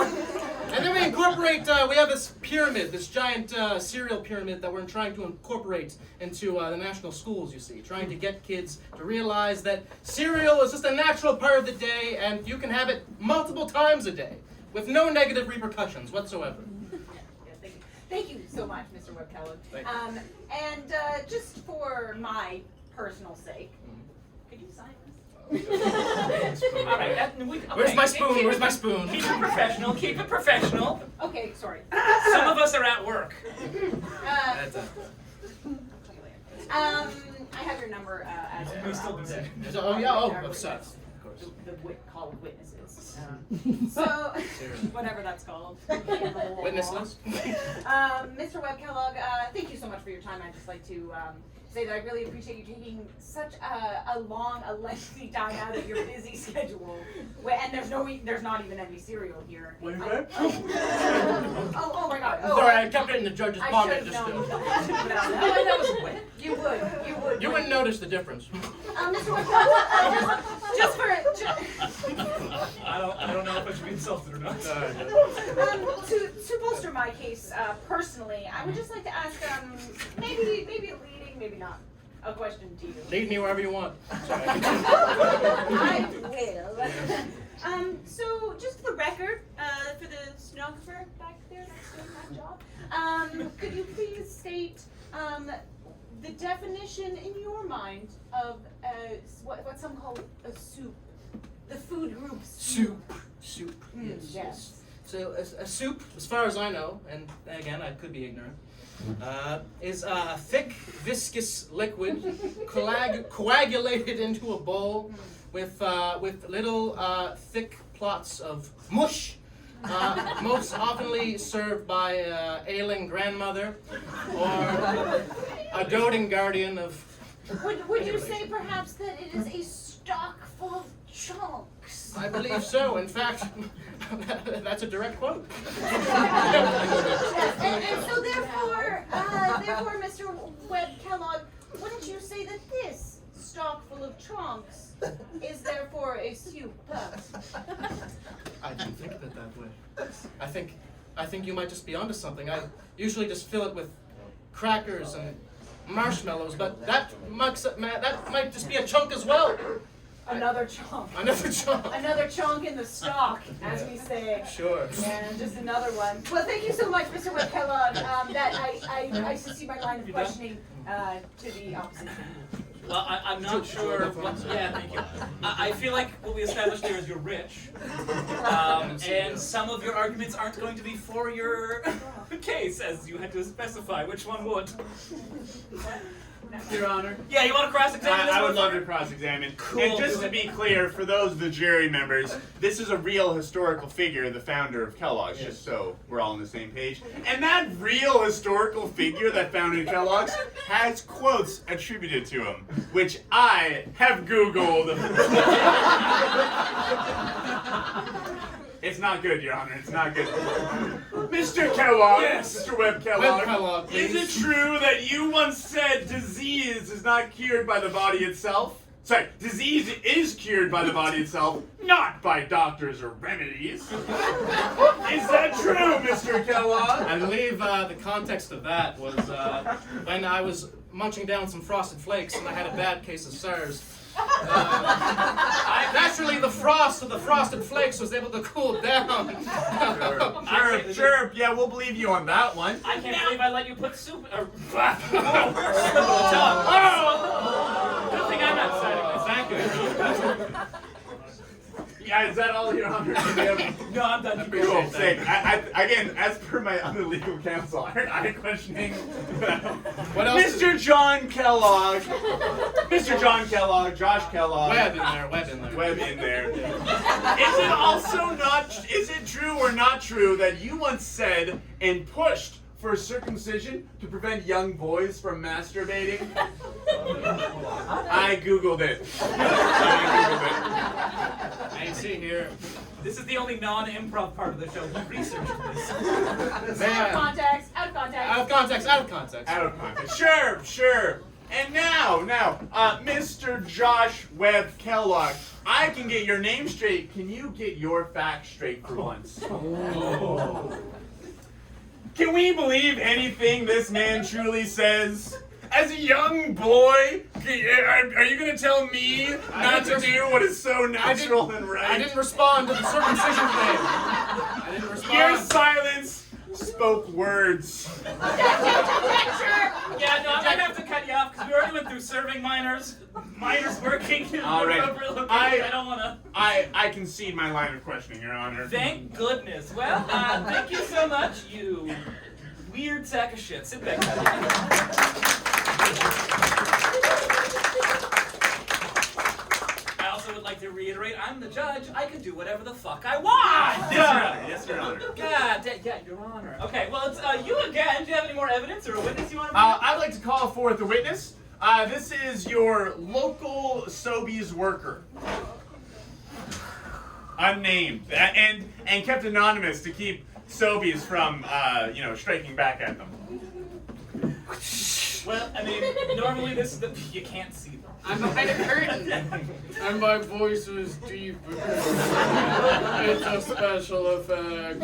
And then we incorporate, we have this pyramid, this giant cereal pyramid that we're trying to incorporate into the national schools, you see. Trying to get kids to realize that cereal is just a natural part of the day and you can have it multiple times a day with no negative repercussions whatsoever. Thank you so much, Mr. Webb Kellogg. And just for my personal sake, could you sign this? All right, Where's my spoon? Where's my spoon? Keep it professional. Keep it professional. Okay, sorry. Some of us are at work. I have your number as We still do that. I'm sorry. The call of witnesses. So, whatever that's called. Witness list? Mr. Webb Kellogg, thank you so much for your time. I'd just like to say that I really appreciate you taking such a lengthy time out of your busy schedule. And there's not even any cereal here. What is that? Oh my God. Oh, Sorry, I kept it in the judge's pocket. I should have known. That was wet. You would. You wouldn't notice the difference. Mr. Webb Kellogg, just for I don't know if I should be insulted or not. to bolster my case personally, I would just like to ask maybe a leading, maybe not, a question to you. Lead me wherever you want. Sorry. I will. So just for the record, for the stenographer back there that's doing that job, could you please state the definition in your mind of what some call a soup? The food group soup. Soup. Yes. So a soup, as far as I know, and again I could be ignorant, is a thick, viscous liquid coagulated into a bowl with little thick plots of mush. Most oftenly served by an ailing grandmother or a doting guardian of. Would you say perhaps that it is a stock full of chunks? I believe so. In fact, that's a direct quote. And so therefore, Mr. Webb Kellogg, wouldn't you say that this stock full of trunks is therefore a soup? I didn't think of it that way. I think you might just be onto something. I usually just fill it with crackers and marshmallows, but that might just be a chunk as well. Another chunk. Another chunk. Another chunk in the stock, as we say. Sure. And just another one. Well, thank you so much, Mr. Webb Kellogg. That I I see my line of questioning to the opposition. Well, I'm not sure. Yeah, thank you. I feel like what we established here is you're rich, and some of your arguments aren't going to be for your case, as you had to specify which one would. Your Honor. Yeah, you want to cross-examine this I would one? love to cross-examine. Cool. And just to be clear, for those of the jury members, this is a real historical figure, the founder of Kellogg's, just so we're all on the same page. And that real historical figure that founded Kellogg's has quotes attributed to him, which I have Googled. It's not good, Your Honor. It's not good. Mr. Kellogg, Yes. Mr. Webb Kellogg, Webb Kellogg, is please. it true that you once said disease is not cured by the body itself? Sorry, disease is cured by the body itself, not by doctors or remedies. Is that true, Mr. Kellogg? I believe the context of that was when I was munching down some Frosted Flakes and I had a bad case of SARS. Naturally, the frost of the Frosted Flakes was able to cool down. Sure, yeah, we'll believe you on that one. I can't believe I let you put soup. Good thing I'm not signing this. Thank you. Yeah, is that all, Your Honor? No, I'm done. Cool, sick. Again, as per my other legal counsel, I'm questioning What else? Mr. John Kellogg. Mr. John Kellogg, Josh Kellogg. Webb in there. Webb in there. Is it true or not true that you once said and pushed for circumcision to prevent young boys from masturbating? I Googled it. I see here. This is the only non-improv part of the show. We researched this. Out of context. Out of context. Out of context. Out of context. Out of context. Sure. And now, Mr. Josh Webb Kellogg, I can get your name straight. Can you get your facts straight for once? Can we believe anything this man truly says? As a young boy, are you going to tell me not to do what is so natural and right? I didn't respond to the circumcision thing. I didn't respond. Your silence spoke words. Yeah, no, I'm gonna have to cut you off because we already went through serving minors, working. All right. I don't wanna. I concede my line of questioning, Your Honor. Thank goodness. Well, thank you so much, you weird sack of shit. Sit back. I also would like to reiterate, I'm the judge. I can do whatever the fuck I want. Yes, Your Honor. God, yeah, Your Honor. Okay, well, it's you again. Do you have any more evidence or a witness you want to? I'd like to call forth a witness. This is your local Sobeys worker. Unnamed. And kept anonymous to keep Sobeys from, striking back at them. Well, I mean, normally you can't see them. I'm behind a curtain. And my voice was deep. It's a special effect.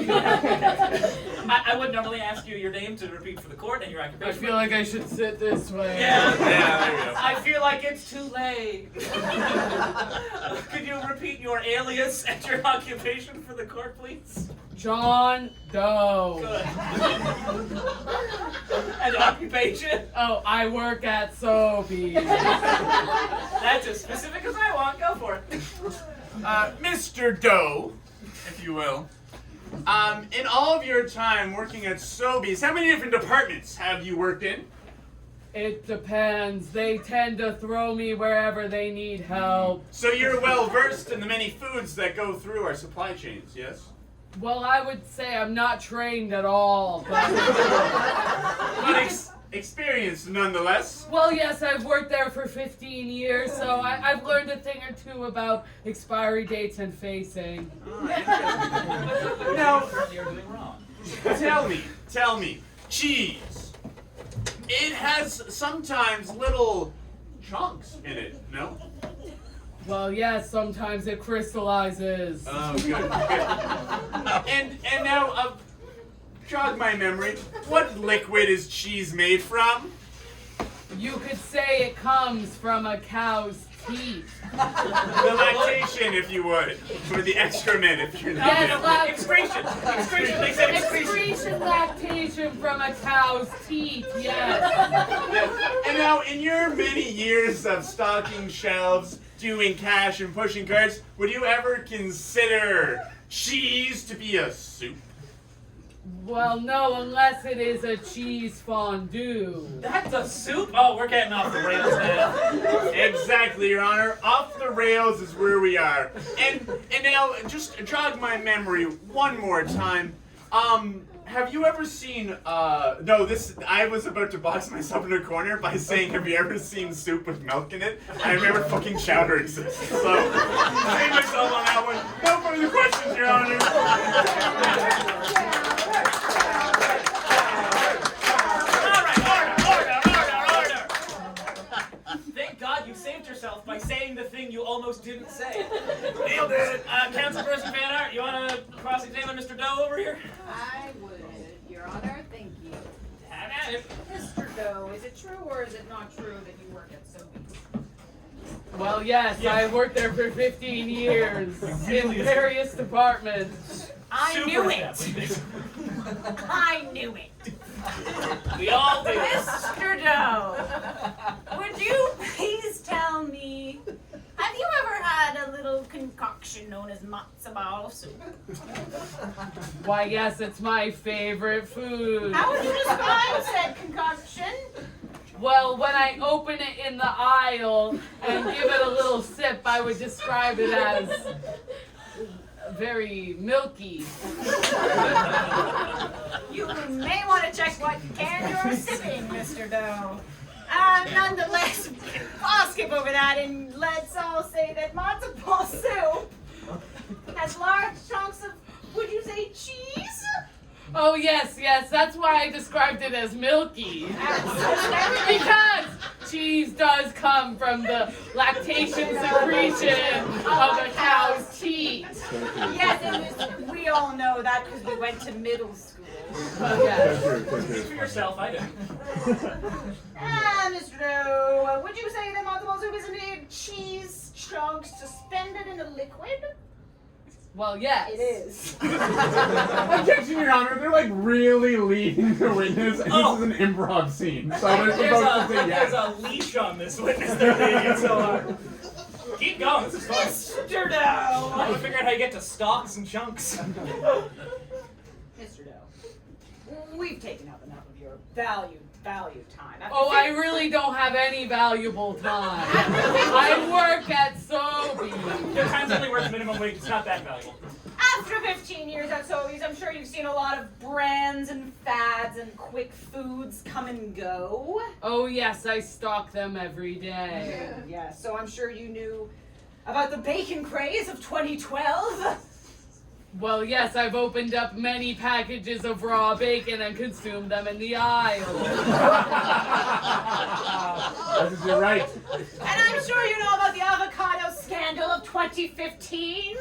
I would normally ask you your name to repeat for the court and your I occupation. feel like I should sit this way. Yeah, there you go. I feel like it's too late. Could you repeat your alias and your occupation for the court, please? John Doe. Good. And occupation? Oh, I work at Sobeys. That's as specific as I want. Go for it. Mr. Doe, if you will. In all of your time working at Sobeys, how many different departments have you worked in? It depends. They tend to throw me wherever they need help. So you're well versed in the many foods that go through our supply chains, yes? Well, I would say I'm not trained at all. But Experienced nonetheless. well, yes, I've worked there for 15 years, so I've learned a thing or two about expiry dates and facing. Now, You're doing wrong. tell me, cheese. It has sometimes little chunks in it, no? Well, yes, sometimes it crystallizes. Oh, good. And now, jog my memory. What liquid is cheese made from? You could say it comes from a cow's teeth. The lactation, if you would. Or the excrement, if you're not. Yes, Excretion. Excretion. They said excretion. excretion lactation from a cow's teeth, yes. And now, in your many years of stocking shelves, doing cash and pushing carts, would you ever consider cheese to be a soup? Well, no, unless it is a cheese fondue. That's a soup? Oh, we're getting off the rails now. Exactly, Your Honor. Off the rails is where we are. And now, just jog my memory one more time. Have you ever seen, I was about to box myself in a corner by saying, have you ever seen soup with milk in it? I remember fucking chowder exists. So, save myself on that one. No further questions, Your Honor. Thank God you saved yourself by saying the thing you almost didn't say. Nailed it. Councilperson Van Art, you want to cross-examine Mr. Doe over here? I would, Your Honor. Thank you. Have at it. Mr. Doe, is it true or is it not true that you work at Sobeys? Well, yes, I've worked there for 15 years in various departments. I knew it. Super I knew it. We all do. Mr. Doe, would you please tell me, have you ever had a little concoction known as matzo ball soup? Why, yes, it's my favorite food. How would you describe said concoction? Well, when I open it in the aisle and give it a little sip, I would describe it as very milky. You may want to check what can you're sipping, Mr. Doe. Nonetheless, I'll skip over that and let's all say that matzo ball soup has large chunks of, would you say, cheese? Oh, yes, that's why I described it as milky. Because cheese does come from the lactation secretion of a cow's teeth. Yes, we all know that because we went to middle school. Oh, yes. Speak for yourself, I didn't. Mr. Doe, would you say that matzo ball soup is indeed cheese chunks suspended in a liquid? Well, yes. It is. Objection, Your Honor. They're like really leading the witness, and this is an improv scene. So they're supposed to say yes. There's a leash on this witness they're leading, so keep going. This is fun. Mr. Doe! I'm gonna figure out how you get to stalks and chunks. Mr. Doe, we've taken up enough of your valued time. Oh, I really don't have any valuable time. I work at Sobeys. Your time's only worth minimum wage. It's not that valuable. After 15 years at Sobeys, I'm sure you've seen a lot of brands and fads and quick foods come and go. Oh, yes, I stock them every day. Yeah, so I'm sure you knew about the bacon craze of 2012. Well, yes, I've opened up many packages of raw bacon and consumed them in the aisle. You're right. And I'm sure you know about the avocado scandal of 2015.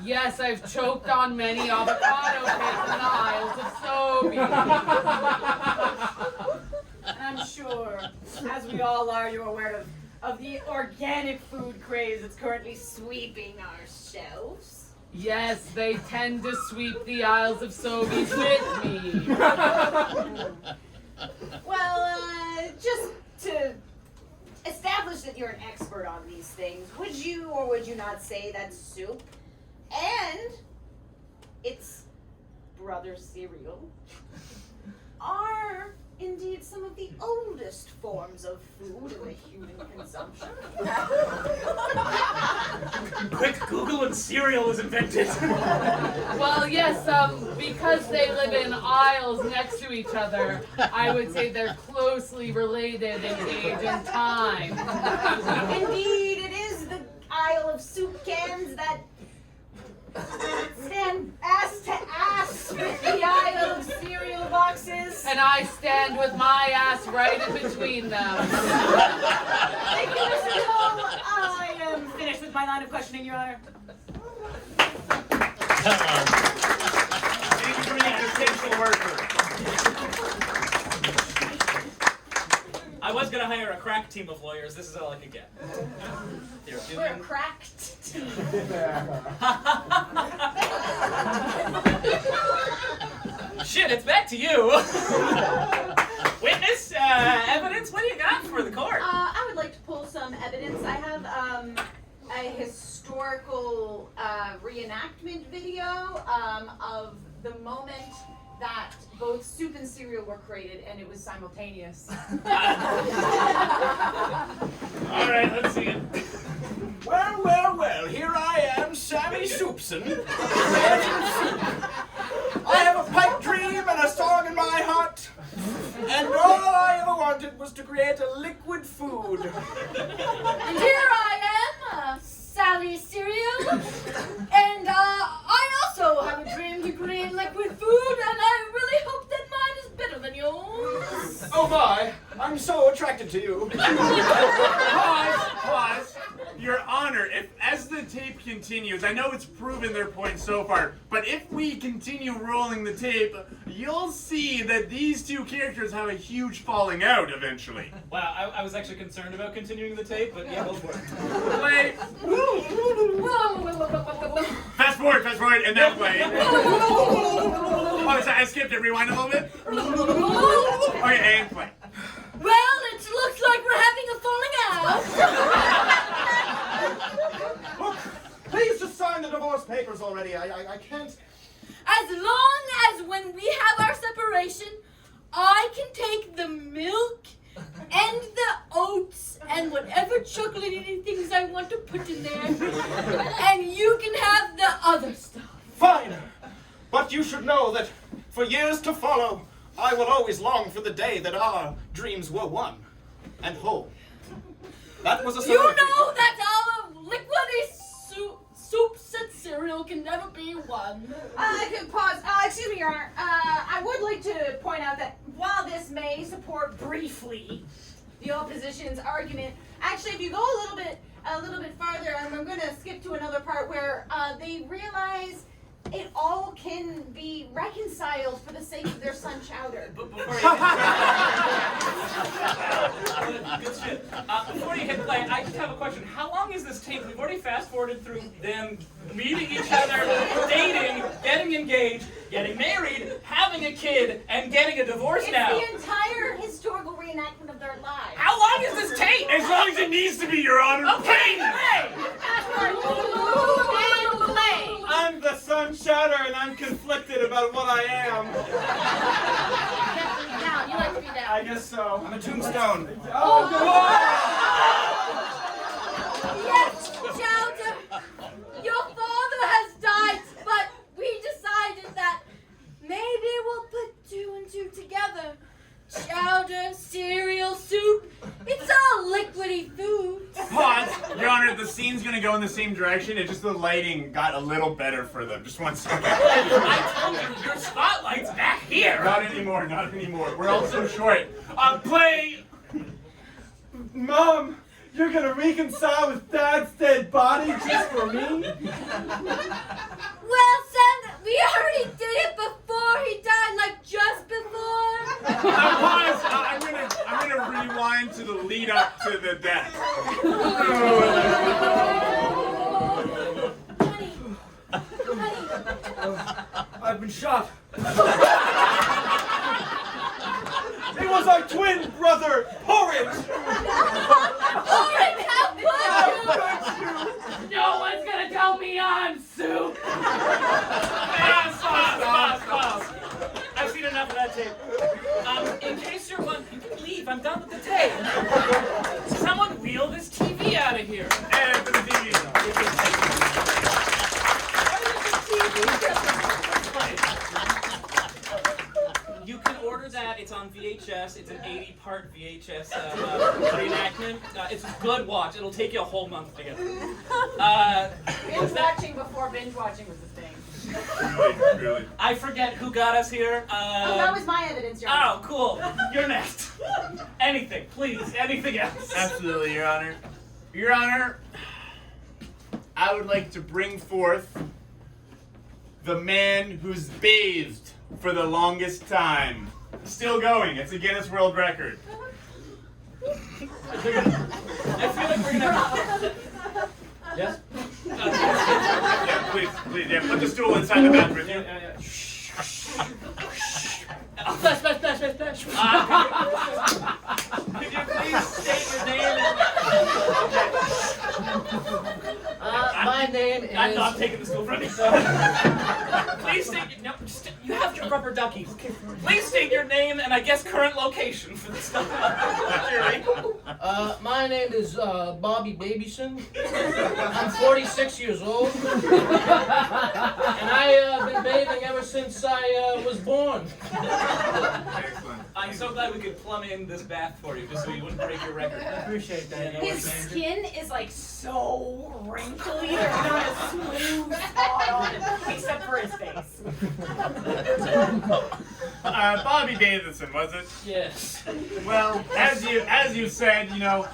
Yes, I've choked on many avocado cakes in the aisles of Sobeys. And I'm sure, as we all are, you're aware of the organic food craze that's currently sweeping our shelves. Yes, they tend to sweep the aisles of Sobeys with me. Well, just to establish that you're an expert on these things, would you or would you not say that soup and its brother cereal are indeed some of the oldest forms of food in the human consumption? Quick, Google when cereal was invented. Well, yes, because they live in aisles next to each other, I would say they're closely related in age and time. Indeed, it is the aisle of soup cans that stand ass to ass with the aisle of cereal boxes. And I stand with my ass right in between them. Thank you, Mr. Cole. I am finished with my line of questioning, Your Honor. Thank you for the essential worker. I was gonna hire a crack team of lawyers. This is all I could get. They're We're a doing. cracked team. Shit, it's back to you. Witness, evidence. What do you got for the court? I would like to pull some evidence. I have a historical reenactment video of the moment that both soup and cereal were created, and it was simultaneous. All right, let's see it. Well, well, well, here I am, Sammy Soupson. I have a pipe dream and a song in my heart, and all I ever wanted was to create a liquid food. And here I am, Sally Cereal, and I also have a dream to create liquid food, and I really hope that mine is better than yours. Oh my, I'm so attracted to you. Pause. Your Honor, if as the tape continues, I know it's proven their point so far, but if we continue rolling the tape, you'll see that these two characters have a huge falling out eventually. Wow, I was actually concerned about continuing the tape, but yeah, go for it. Play. Fast forward, and then play. Oh, sorry, I skipped it. Rewind a little bit. Okay, and play. Well, it looks like we're having a falling out. Look, please just sign the divorce papers already. I can't. As long as when we have our separation, I can take the milk and the oats and whatever chocolatey things I want to put in there, and you can have the other stuff. Fine. But you should know that for years to follow, I will always long for the day that our dreams were one and whole. That was a You know that our liquidy soups and cereal can never be one. I could pause. Excuse me, Your Honor. I would like to point out that while this may support briefly the opposition's argument, actually, if you go a little bit farther, and I'm going to skip to another part where they realize it all can be reconciled for the sake of their son Chowder. Good shit. Before you hit play, I just have a question. How long is this tape? We've already fast forwarded through them meeting each other, dating, getting engaged, getting married, having a kid, and getting a divorce now. It's the entire historical reenactment of their lives. How long is this tape? As long as it needs to be, Your Honor. Okay, And play. I'm the sun shatter, and I'm conflicted about what I am. Down, you like to be down. I guess so. I'm a tombstone. Oh, Yes, Chowder, your father has died, but we decided that maybe we'll put two and two together. Chowder, cereal, soup, it's all liquidy food. Pause. Your Honor, the scene's gonna go in the same direction. It's just the lighting got a little better for them. Just 1 second. I told you, your spotlight's back here. Not anymore. We're all so short. Play. Mom, you're gonna reconcile with Dad's dead body just for me? Well, son, we already did it before he died, like just before. Pause. I'm gonna rewind to the lead up to the death. I've been shot. It was our twin brother, Porridge! Porridge, how could you? No one's gonna tell me I'm soup. Pause. I've seen enough of that tape. In case you're wondering, you can leave. I'm done with the tape. Someone wheel this TV out of here. And for the TV. You can order that. It's on VHS. It's an 80-part VHS reenactment. It's a good watch. It'll take you a whole month to get through. Binge watching before binge watching was the thing. Really. I forget who got us here. That was my evidence, Your Honor. Oh, cool. You're next. Anything, please. Anything else? Absolutely, Your Honor. Your Honor, I would like to bring forth the man who's bathed for the longest time. Still going. It's a Guinness World Record. I feel like we're gonna. Yes? Yeah, please, yeah. Put the stool inside the bathroom. Yeah. Flash, flash, flash, flash, flash. Could you please state your name? My name is... I'm not taking the stool from you. Please state your... No, you have your rubber duckies. Please state your name and I guess current location for the stuff. My name is Bobby Babyson. I'm 46 years old. And I've been bathing ever since I was born. Excellent. I'm so glad we could plumb in this bath for you just so you wouldn't break your record. I appreciate that. His skin is like so wrinkly. There's not a smooth spot on it, except for his face. Bobby Davidson, was it? Yes. Well, as you said, you know,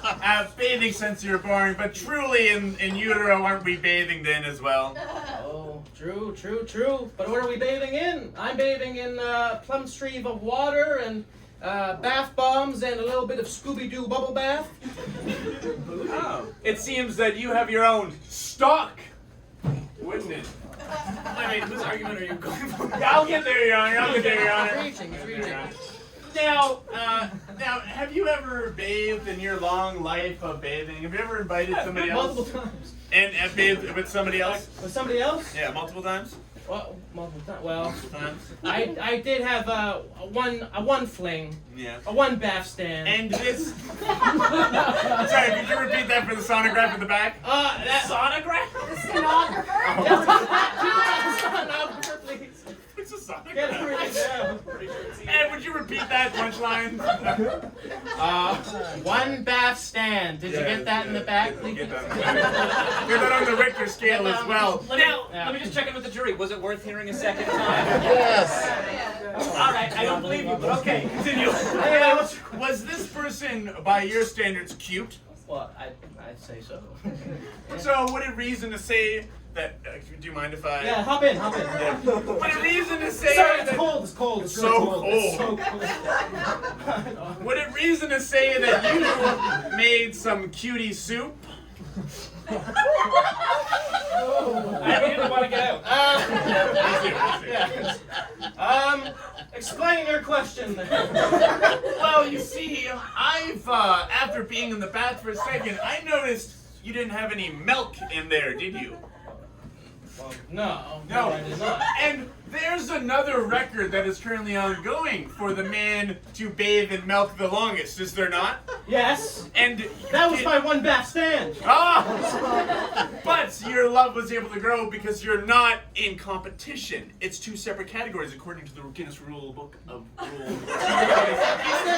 bathing since you were born, but truly in utero, aren't we bathing then as well? Oh, true, true, true. But what are we bathing in? I'm bathing in plum stream of water and bath bombs and a little bit of Scooby-Doo bubble bath. Oh. It seems that you have your own stock, wouldn't it? Wait, whose argument are you going for? I'll get there, Your Honor. I'll get there, Your Honor. Reaching, it's reaching. Now, have you ever bathed in your long life of bathing? Have you ever invited somebody else Multiple times. and bathed with somebody else? With somebody else? Yeah, multiple times. Well, multiple times. Well, Multiple times. I did have a one fling, Yeah. a one bath stand. And this. Sorry, could you repeat that for the sonograph in the back? That Sonograph? The stenographer. Stenographer, please. It's a sonograph. Get it written down. And would you repeat that punchline? One bath stand. Did you get that in the back? Get that on the Richter scale as well. Let me just check in with the jury. Was it worth hearing a second time? Yes. All right, I don't believe you, but okay, continue. Was this person, by your standards, cute? Well, I'd say so. So, would it reason to say that? Do you mind if I? Yeah, hop in. Yeah. Would it reason to say Sorry, that? it's cold. It's cold. It's So really cold. It's cold. so cold. Would it reason to say that you made some cutie soup? I didn't want to get out. Explain your question then. Well, you see, I've after being in the bath for a second, I noticed you didn't have any milk in there, did you? No, No. I did not. And there's another record that is currently ongoing for the man to bathe in milk the longest, is there not? Yes. And That was my one bath stand. Ah! But your love was able to grow because you're not in competition. It's two separate categories according to the Guinness Rule Book of Rules.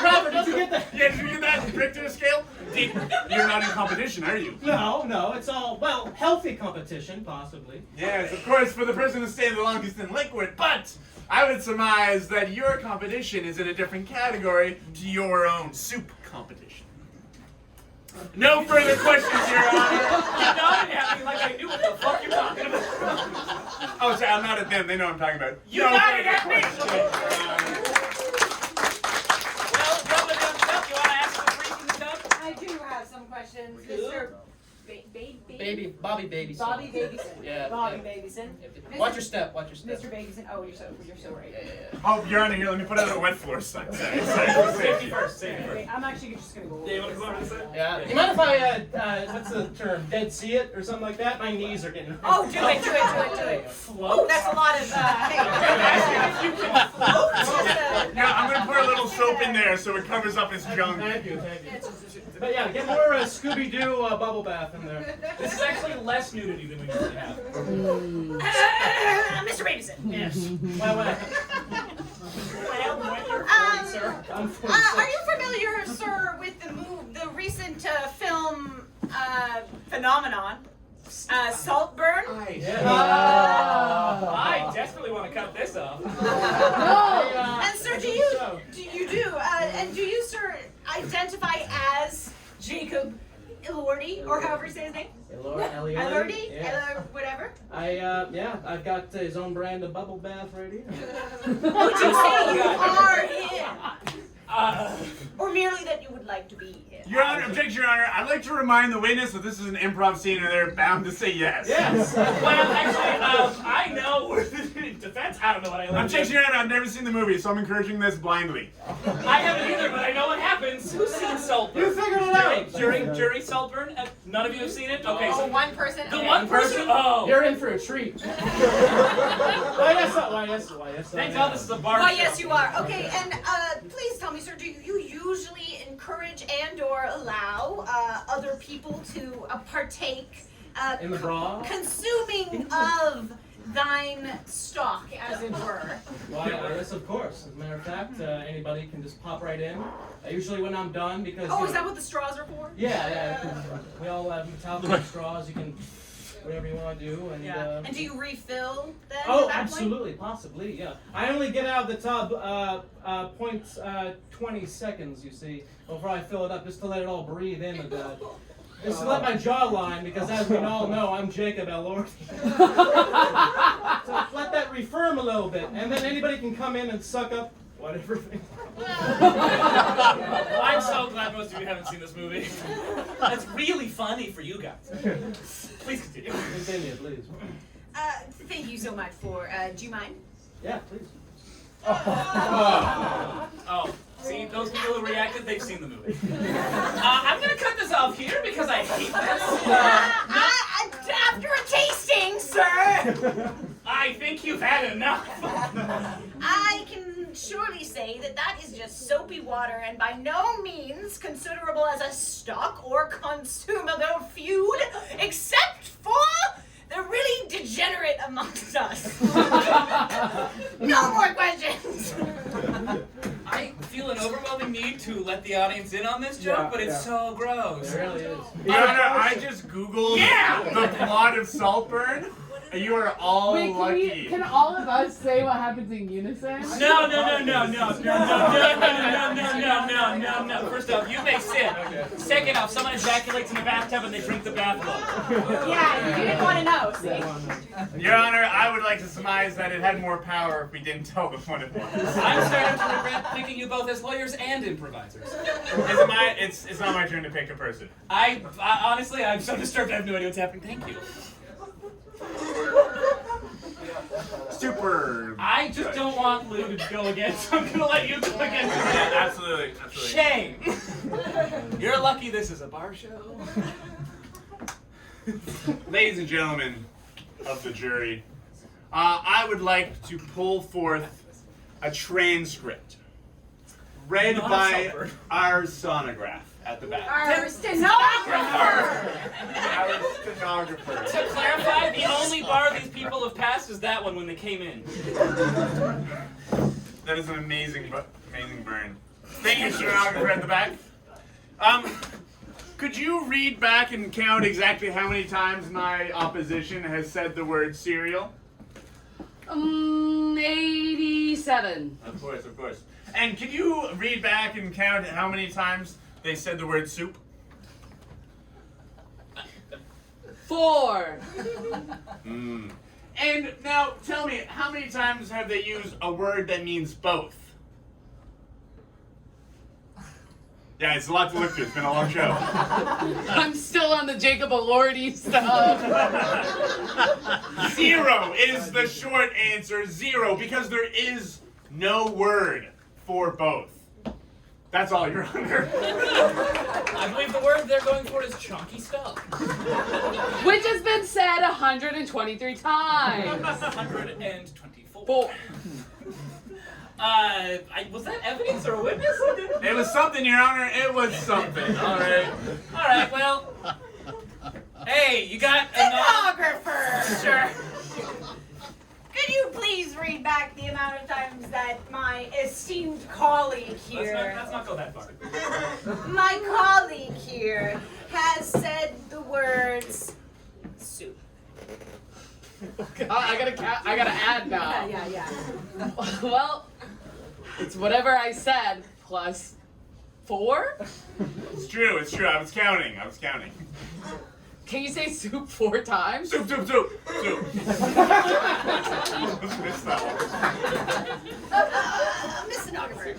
Robert, did you get that? Yeah, did you get that Richter scale? You're not in competition, are you? No, it's all, well, healthy competition, possibly. Yes, of course, for the person to stay the longest in liquid, but I would surmise that your competition is in a different category to your own soup competition. No further questions, Your Honor. You're nodding at me like I knew what the fuck you're talking about. Oh, sorry, I'm not at them. They know what I'm talking about. You No nodded further at me. questions, Your Honor. Well, rubber duck duck, you want to ask the freaking duck? I do have some questions, Mr. Baby, Bobby Babyson. Bobby Babyson. Yeah, Bobby yeah. Babyson. Watch your step, watch your step. Mr. Babyson. Oh, you're so right. Yeah. Oh, Your Honor, here, let me put out a wet floor sign. Sorry. Safety first, safety first. Okay, I'm actually just gonna go over. Yeah, you want to go over this side? Yeah. You mind if I, what's the term, dead see it or something like that? My knees are getting... Oh, do it. Oh, that's a lot of, hey. You can float. Yeah, I'm going to put a little soap in there so it covers up his junk. Thank you. But yeah, get more Scooby-Doo bubble bath in there. This is actually less nudity than we usually have. Mr. Babyson. Yes. Why? I'm 46. Are you familiar, sir, with the recent film phenomenon, Saltburn? I desperately want to cut this off. And sir, do you, sir, identify as Jacob Elordi, or however you say his name? Elordi? Yeah. Whatever. I've got his own brand of bubble bath right here. Would you say you are him? Or merely that you would like to be here? Your Honor, objection, Your Honor. I'd like to remind the witness that this is an improv scene and they're bound to say yes. Yes. Well, actually, I know. In defense, I don't know what I learned. Objection, Your Honor. I've never seen the movie, so I'm encouraging this blindly. I haven't either, but I know what happens. Who's seen Saltburn? You figured it out. Jury Saltburn? None of you have seen it? Okay, Oh, so one person. the Okay. one person. Oh, You're in for a treat. Why yes. thank God this is a bar. Why, show. yes, you are. Okay, and please tell me, sir, do you usually encourage and/or allow other people to partake In the bra? consuming of thine stock, as it were? Why, yes, of course. As a matter of fact, anybody can just pop right in. Usually when I'm done, because... Oh, you is know, that what the straws are for? Yeah. We all have metallic straws. You can... whatever you want to do. And, Yeah. And do you refill then? Oh, at that absolutely, possibly, yeah. I only get out of the tub 20 seconds, you see, before I fill it up, just to let it all breathe in a bit. Just to let my jaw line, because as we all know, I'm Jacob Elordi. So let that refirm a little bit, and then anybody can come in and suck up whatever they want. I'm so glad most of you haven't seen this movie. That's really funny for you guys. Please continue. Continue, please. Thank you so much for. Do you mind? Yeah, please. Oh, see, those people who reacted, they've seen the movie. I'm gonna cut this off here because I hate this. After a tasting, sir, I think you've had enough. I can surely say that that is just soapy water and by no means considerable as a stock or consumable food, except for the really degenerate amongst us. No more questions. I feel an overwhelming need to let the audience in on this joke, but it's so gross. It really is. Your Honor, I just Googled the plot of Saltburn. You are all Wait, lucky. can all of us say what happens in unison? No. First off, you may sit. Second off, someone ejaculates in the bathtub and they drink the bathwater. Yeah, you didn't want to know, see? Your Honor, I would like to surmise that it had more power if we didn't tell them what it was. I'm starting to regret picking you both as lawyers and improvisers. It's not my turn to pick a person. I honestly, I'm so disturbed. I have no idea what's happening. Thank you. Super. I just don't want Lou to go again, so I'm gonna let you go again. Yeah, absolutely. Shame. You're lucky this is a bar show. Ladies and gentlemen of the jury, I would like to pull forth a transcript read by our sonograph at the back. Our stenographer! Our stenographer. To clarify, the only bar these people have passed is that one when they came in. That is an amazing burn. Thank you, stenographer at the back. Could you read back and count exactly how many times my opposition has said the word cereal? 87. Of course. And could you read back and count how many times they said the word soup? 4. And now tell me, how many times have they used a word that means both? Yeah, it's a lot to look through. It's been a long show. I'm still on the Jacob Elordi stuff. 0 is the short answer. 0, because there is no word for both. That's all, Your Honor. I believe the word they're going for is chunky stuff. Which has been said 123 times. 124. 4. Was that evidence or a witness? It was something, Your Honor. It was something. All right, well. Hey, you got Stenographer! Sure. Could you please read back the amount of times that my esteemed colleague here, Let's not go that far. my colleague here, has said the words soup? I gotta add now. Yeah. Well, it's whatever I said plus 4. It's true. I was counting. Can you say soup 4 times? Soup, soup, soup, soup. Miss Stenographer,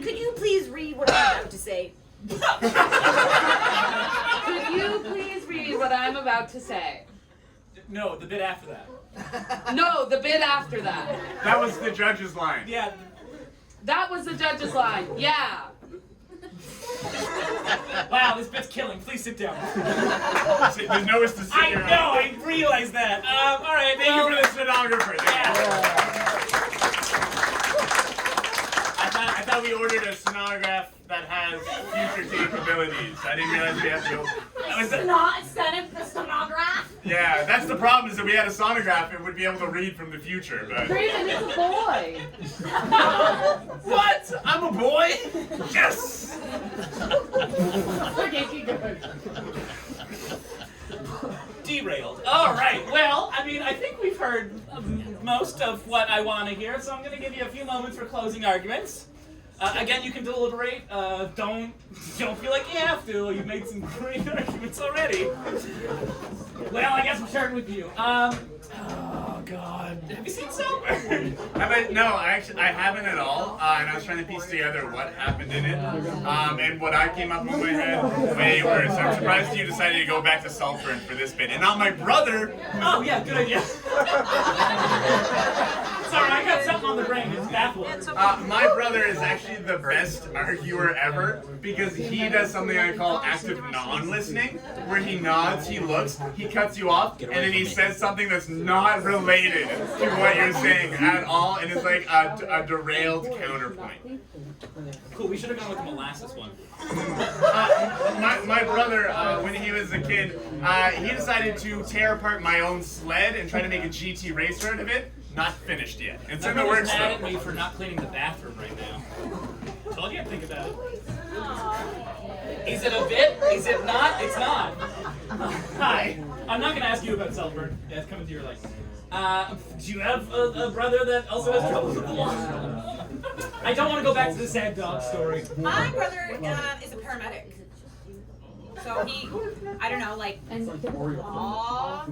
could you please read what I'm about to say? Could you please read what I'm about to say? No, the bit after that. No, the bit after that. That was the judge's line. Yeah. That was the judge's line. Yeah. Wow, this bit's killing. Please sit down. There's nowhere to sit. I know, I realized that. All right, Thank you for the stenographer. I thought we ordered a stenograph that has future capabilities. I didn't realize we had to go. A stenograph? Yeah, that's the problem, is that we had a sonograph and would be able to read from the future, but... Raven, it's a boy. What? I'm a boy? Yes! Okay, keep going. Derailed. All right. Well, I mean, I think we've heard most of what I want to hear, so I'm going to give you a few moments for closing arguments. Again, you can deliberate. Don't feel like you have to. You've made some great arguments already. Well, I guess we're starting with you. Oh God, have you seen Saltburn? No, I haven't at all, and I was trying to piece together what happened in it, and what I came up with my head way worse. I'm surprised you decided to go back to Saltburn for this bit, and not my brother. Oh yeah, good idea. Sorry, I got something on the brain. It's baffling. My brother is actually the best arguer ever, because he does something I call active non-listening, where he nods, he looks, he cuts you off, and then he says something that's not related to what you're saying at all, and it's like a derailed counterpoint. Cool. We should have gone with the molasses one. My brother, when he was a kid, he decided to tear apart my own sled and try to make a GT racer out of it. Not finished yet. It's in the works mad at though. me for not cleaning the bathroom right now. Told you I'd think about it. Is it a bit? Is it not? It's not. Hi. I'm not going to ask you about Saltburn. Yeah, it's coming to your life. Do you have a brother that also has trouble with the law? I don't want to go back to the sad dog story. My brother is a paramedic. So he, I don't know, like, law,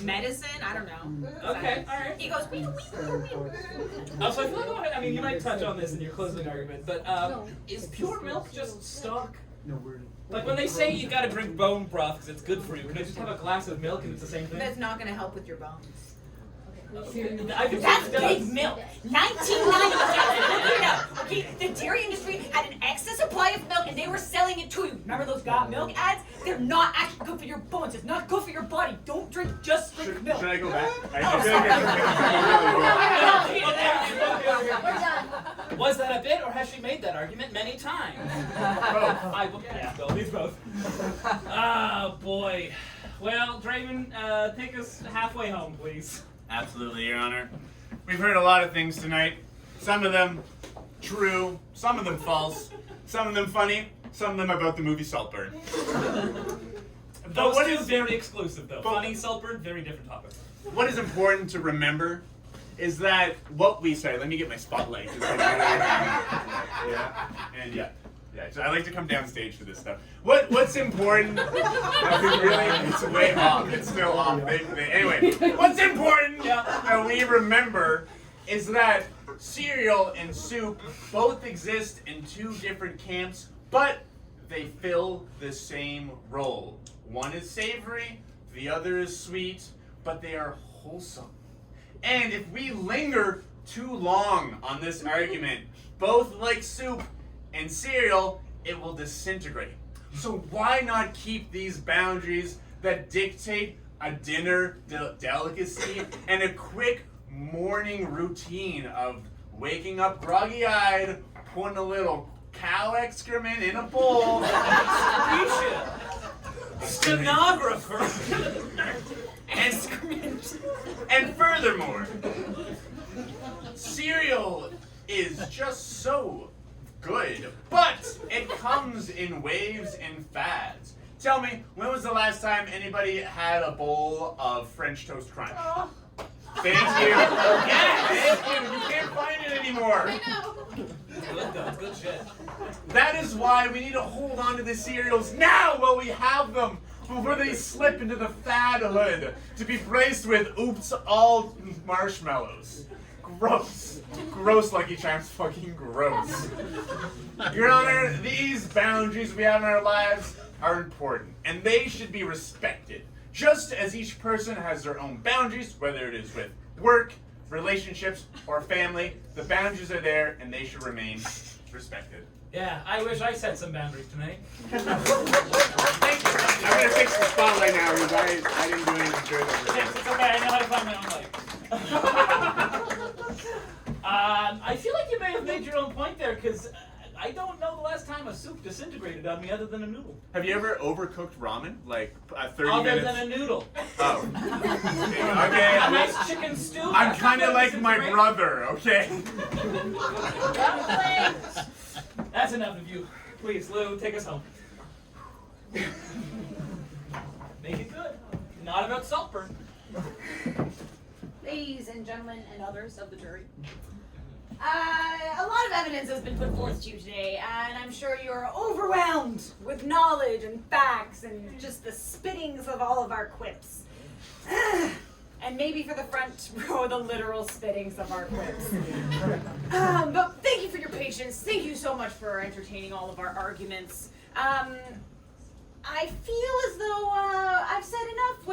medicine, I don't know. Okay, alright. He goes, wee, wee, wee, wee. So I feel like, I mean, you might touch on this in your closing argument, but is pure milk just stock? Like when they say you gotta drink bone broth because it's good for you, can I just have a glass of milk and it's the same thing? That's not going to help with your bones. That's big milk. 1990. Okay, the dairy industry had an excess supply of milk and they were selling it to you. Remember those got milk ads? They're not actually good for your bones. It's not good for your body. Don't drink just drink milk. Should I go back? We're done. Was that a bit, or has she made that argument many times? Both. Yeah, both. Oh boy. Well, Draven, take us halfway home, please. Absolutely, Your Honor. We've heard a lot of things tonight. Some of them true, some of them false, some of them funny, some of them about the movie Saltburn. Those two very exclusive, though. Funny, Saltburn, very different topics. What is important to remember is that what we say, let me get my spotlight. So I like to come downstage for this stuff. What's important? It's way off. It's still off. Anyway, what's important that we remember is that cereal and soup both exist in two different camps, but they fill the same role. One is savory, the other is sweet, but they are wholesome. And if we linger too long on this argument, both like soup and cereal, it will disintegrate. So why not keep these boundaries that dictate a dinner delicacy and a quick morning routine of waking up groggy-eyed, putting a little cow excrement in a bowl. Stenographer. And furthermore, cereal is just so good, but it comes in waves and fads. Tell me, when was the last time anybody had a bowl of French toast crunch? Oh. Thank you. Yeah, thank you. You can't find it anymore. I know. Good though, good shit. That is why we need to hold on to the cereals now while we have them. before they slip into the fathood to be braced with oops all marshmallows. Gross. Gross, Lucky Charms, fucking gross. Your Honor, these boundaries we have in our lives are important, and they should be respected. Just as each person has their own boundaries, whether it is with work, relationships, or family, the boundaries are there, and they should remain respected. Yeah, I wish I set some boundaries tonight. Thank you. I'm gonna fix the spotlight now, because I didn't do anything good over there. It's okay, I know how to find my own light. I feel like you may have made your own point there, because I don't know the last time a soup disintegrated on me other than a noodle. Have you ever overcooked ramen? Like 30 Other minutes? than a noodle. Oh. Okay. A nice chicken stew. I'm kind of like my brother, okay? That's enough of you. Please, Lou, take us home. Make it good. Not about Saltburn. Ladies and gentlemen and others of the jury, a lot of evidence has been put forth to you today, and I'm sure you're overwhelmed with knowledge and facts and just the spittings of all of our quips. And maybe for the front row, the literal spittings of our quips. But thank you for your patience. Thank you so much for entertaining all of our arguments. I feel as though I've said enough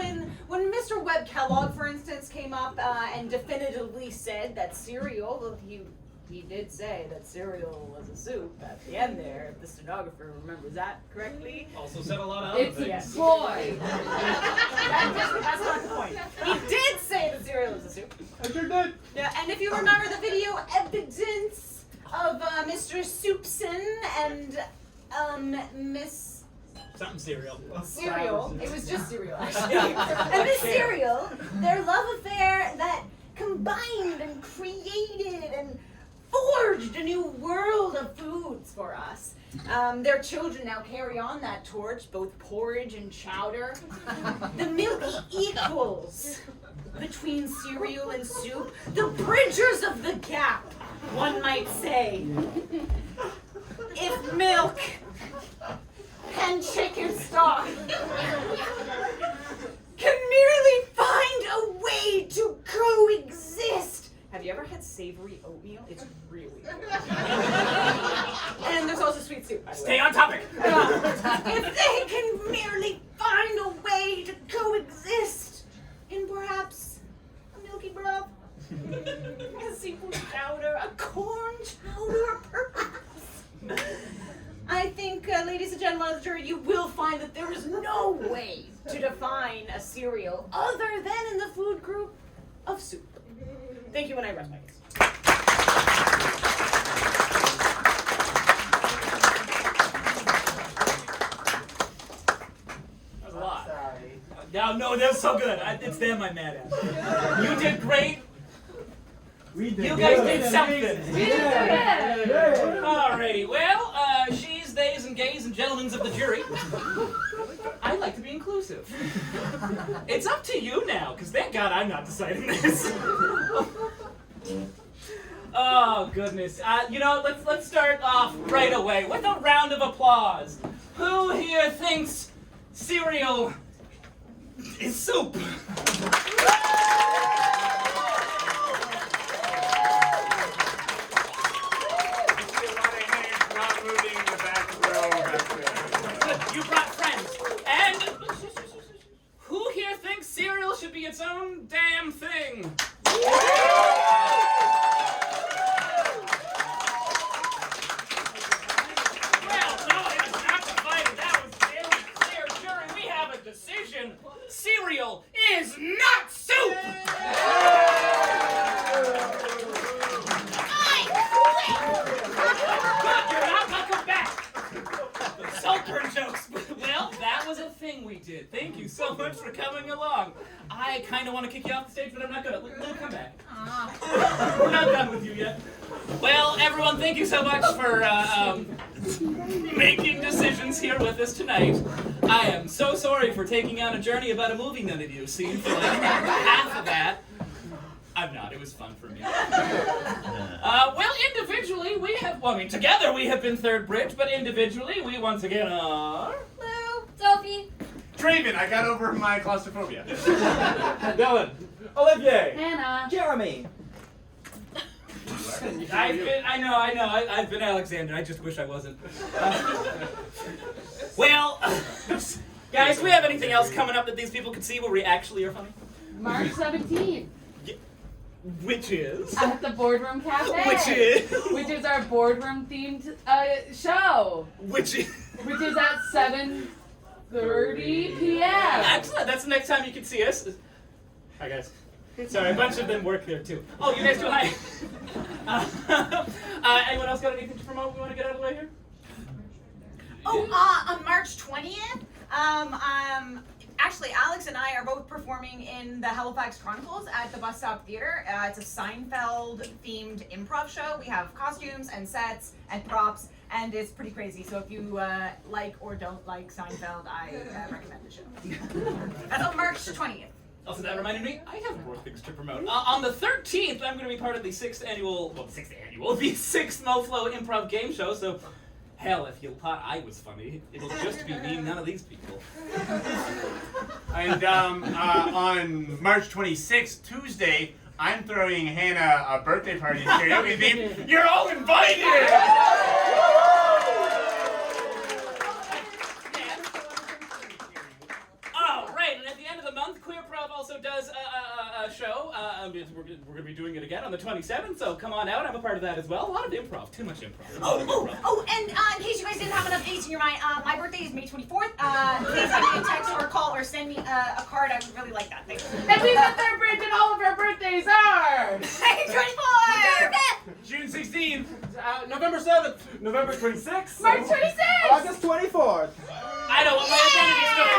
when Mr. Webb Kellogg, for instance, came up and definitively said that cereal, he did say that cereal was a soup at the end there, if the stenographer remembers that correctly. Also said a lot of other things. Yes. Boy! That's not the point. He did say that cereal was a soup. I sure did. Yeah, and if you remember the video evidence of Mr. Soupson and Miss Something cereal. Cereal. It was just cereal, actually. And Miss Cereal, their love affair that combined and created and forged a new world of foods for us. Their children now carry on that torch, both porridge and chowder. The milky equals between cereal and soup. The bridgers of the gap, one might say. If milk and chicken stock can merely find a way to coexist. Have you ever had savory oatmeal? It's really good. And there's also sweet soup. Stay on topic. If they can merely find a way to coexist in perhaps a milky broth, a seafood chowder, a corn chowder, perhaps. I think, ladies and gentlemen of the jury, you will find that there is no way to define a cereal other than in the food group of soup. Thank you, and I rest my case. That was a lot. Sorry. No, that was so good. It's them I'm mad at. You did great. We did. You guys did something. Yeah. Alrighty, well, she's, theys, and gays, and gentlemen of the jury. I like to be inclusive. It's up to you now, because thank God I'm not deciding this. Oh, goodness. Let's start off right away with a round of applause. Who here thinks cereal is soup? You brought friends. And who here thinks cereal should be its own damn thing? Well, no, it was not divided. That was very clear. Jury, we have a decision. Cereal is not soup! Good, you're not welcome back. Saltburn jokes. Well, that was a thing we did. Thank you so much for coming along. I kind of want to kick you off the stage, but I'm not gonna. Lou, come back. We're not done with you yet. Well, everyone, thank you so much for making decisions here with us tonight. I am so sorry for taking on a journey about a movie none of you have seen for like half of that. I'm not. It was fun for me. Well, individually, together we have been Third Bridge, but individually, we once again are... Lou, Sophie. Craven. I got over my claustrophobia. Dylan. Olivier. Hannah. Jeremy. I've been Alexander. I just wish I wasn't. Well, guys, do we have anything else coming up that these people could see where we actually are funny? March 17th. Which is? At the Boardroom Cafe. Which is? Which is our boardroom themed show. Which is at 7:30 p.m. Excellent. That's the next time you can see us. Hi, guys. Sorry, a bunch of them work there too. Oh, you guys do hi. Anyone else got anything to promote we want to get out of the way here? Oh, on March 20th, actually, Alex and I are both performing in the Halifax Chronicles at the Bus Stop Theater. It's a Seinfeld-themed improv show. We have costumes and sets and props, and it's pretty crazy. So if you like or don't like Seinfeld, I recommend the show. That's on March 20th. Also, that reminded me, I have more things to promote. On the 13th, I'm going to be part of the 6th MoFlo Improv Game Show, so hell, if you thought I was funny, it'll just be me, none of these people. And on March 26th, Tuesday, I'm throwing Hannah a birthday party and karaoke theme. You're all invited! Oh, right, and at the end of the month, Queer Prov also does a show. We're going to be doing it again on the 27th, so come on out. I'm a part of that as well. A lot of improv, too much improv. And in case you guys didn't have enough dates in your mind, my birthday is May 24th. Please give me a text or a call or send me a card. I would really like that. Thanks. And we got their bridge, and all of our birthdays are May 24th! June 16th. November 7th. November 26th. March 26th. August 24th. I know what my identity story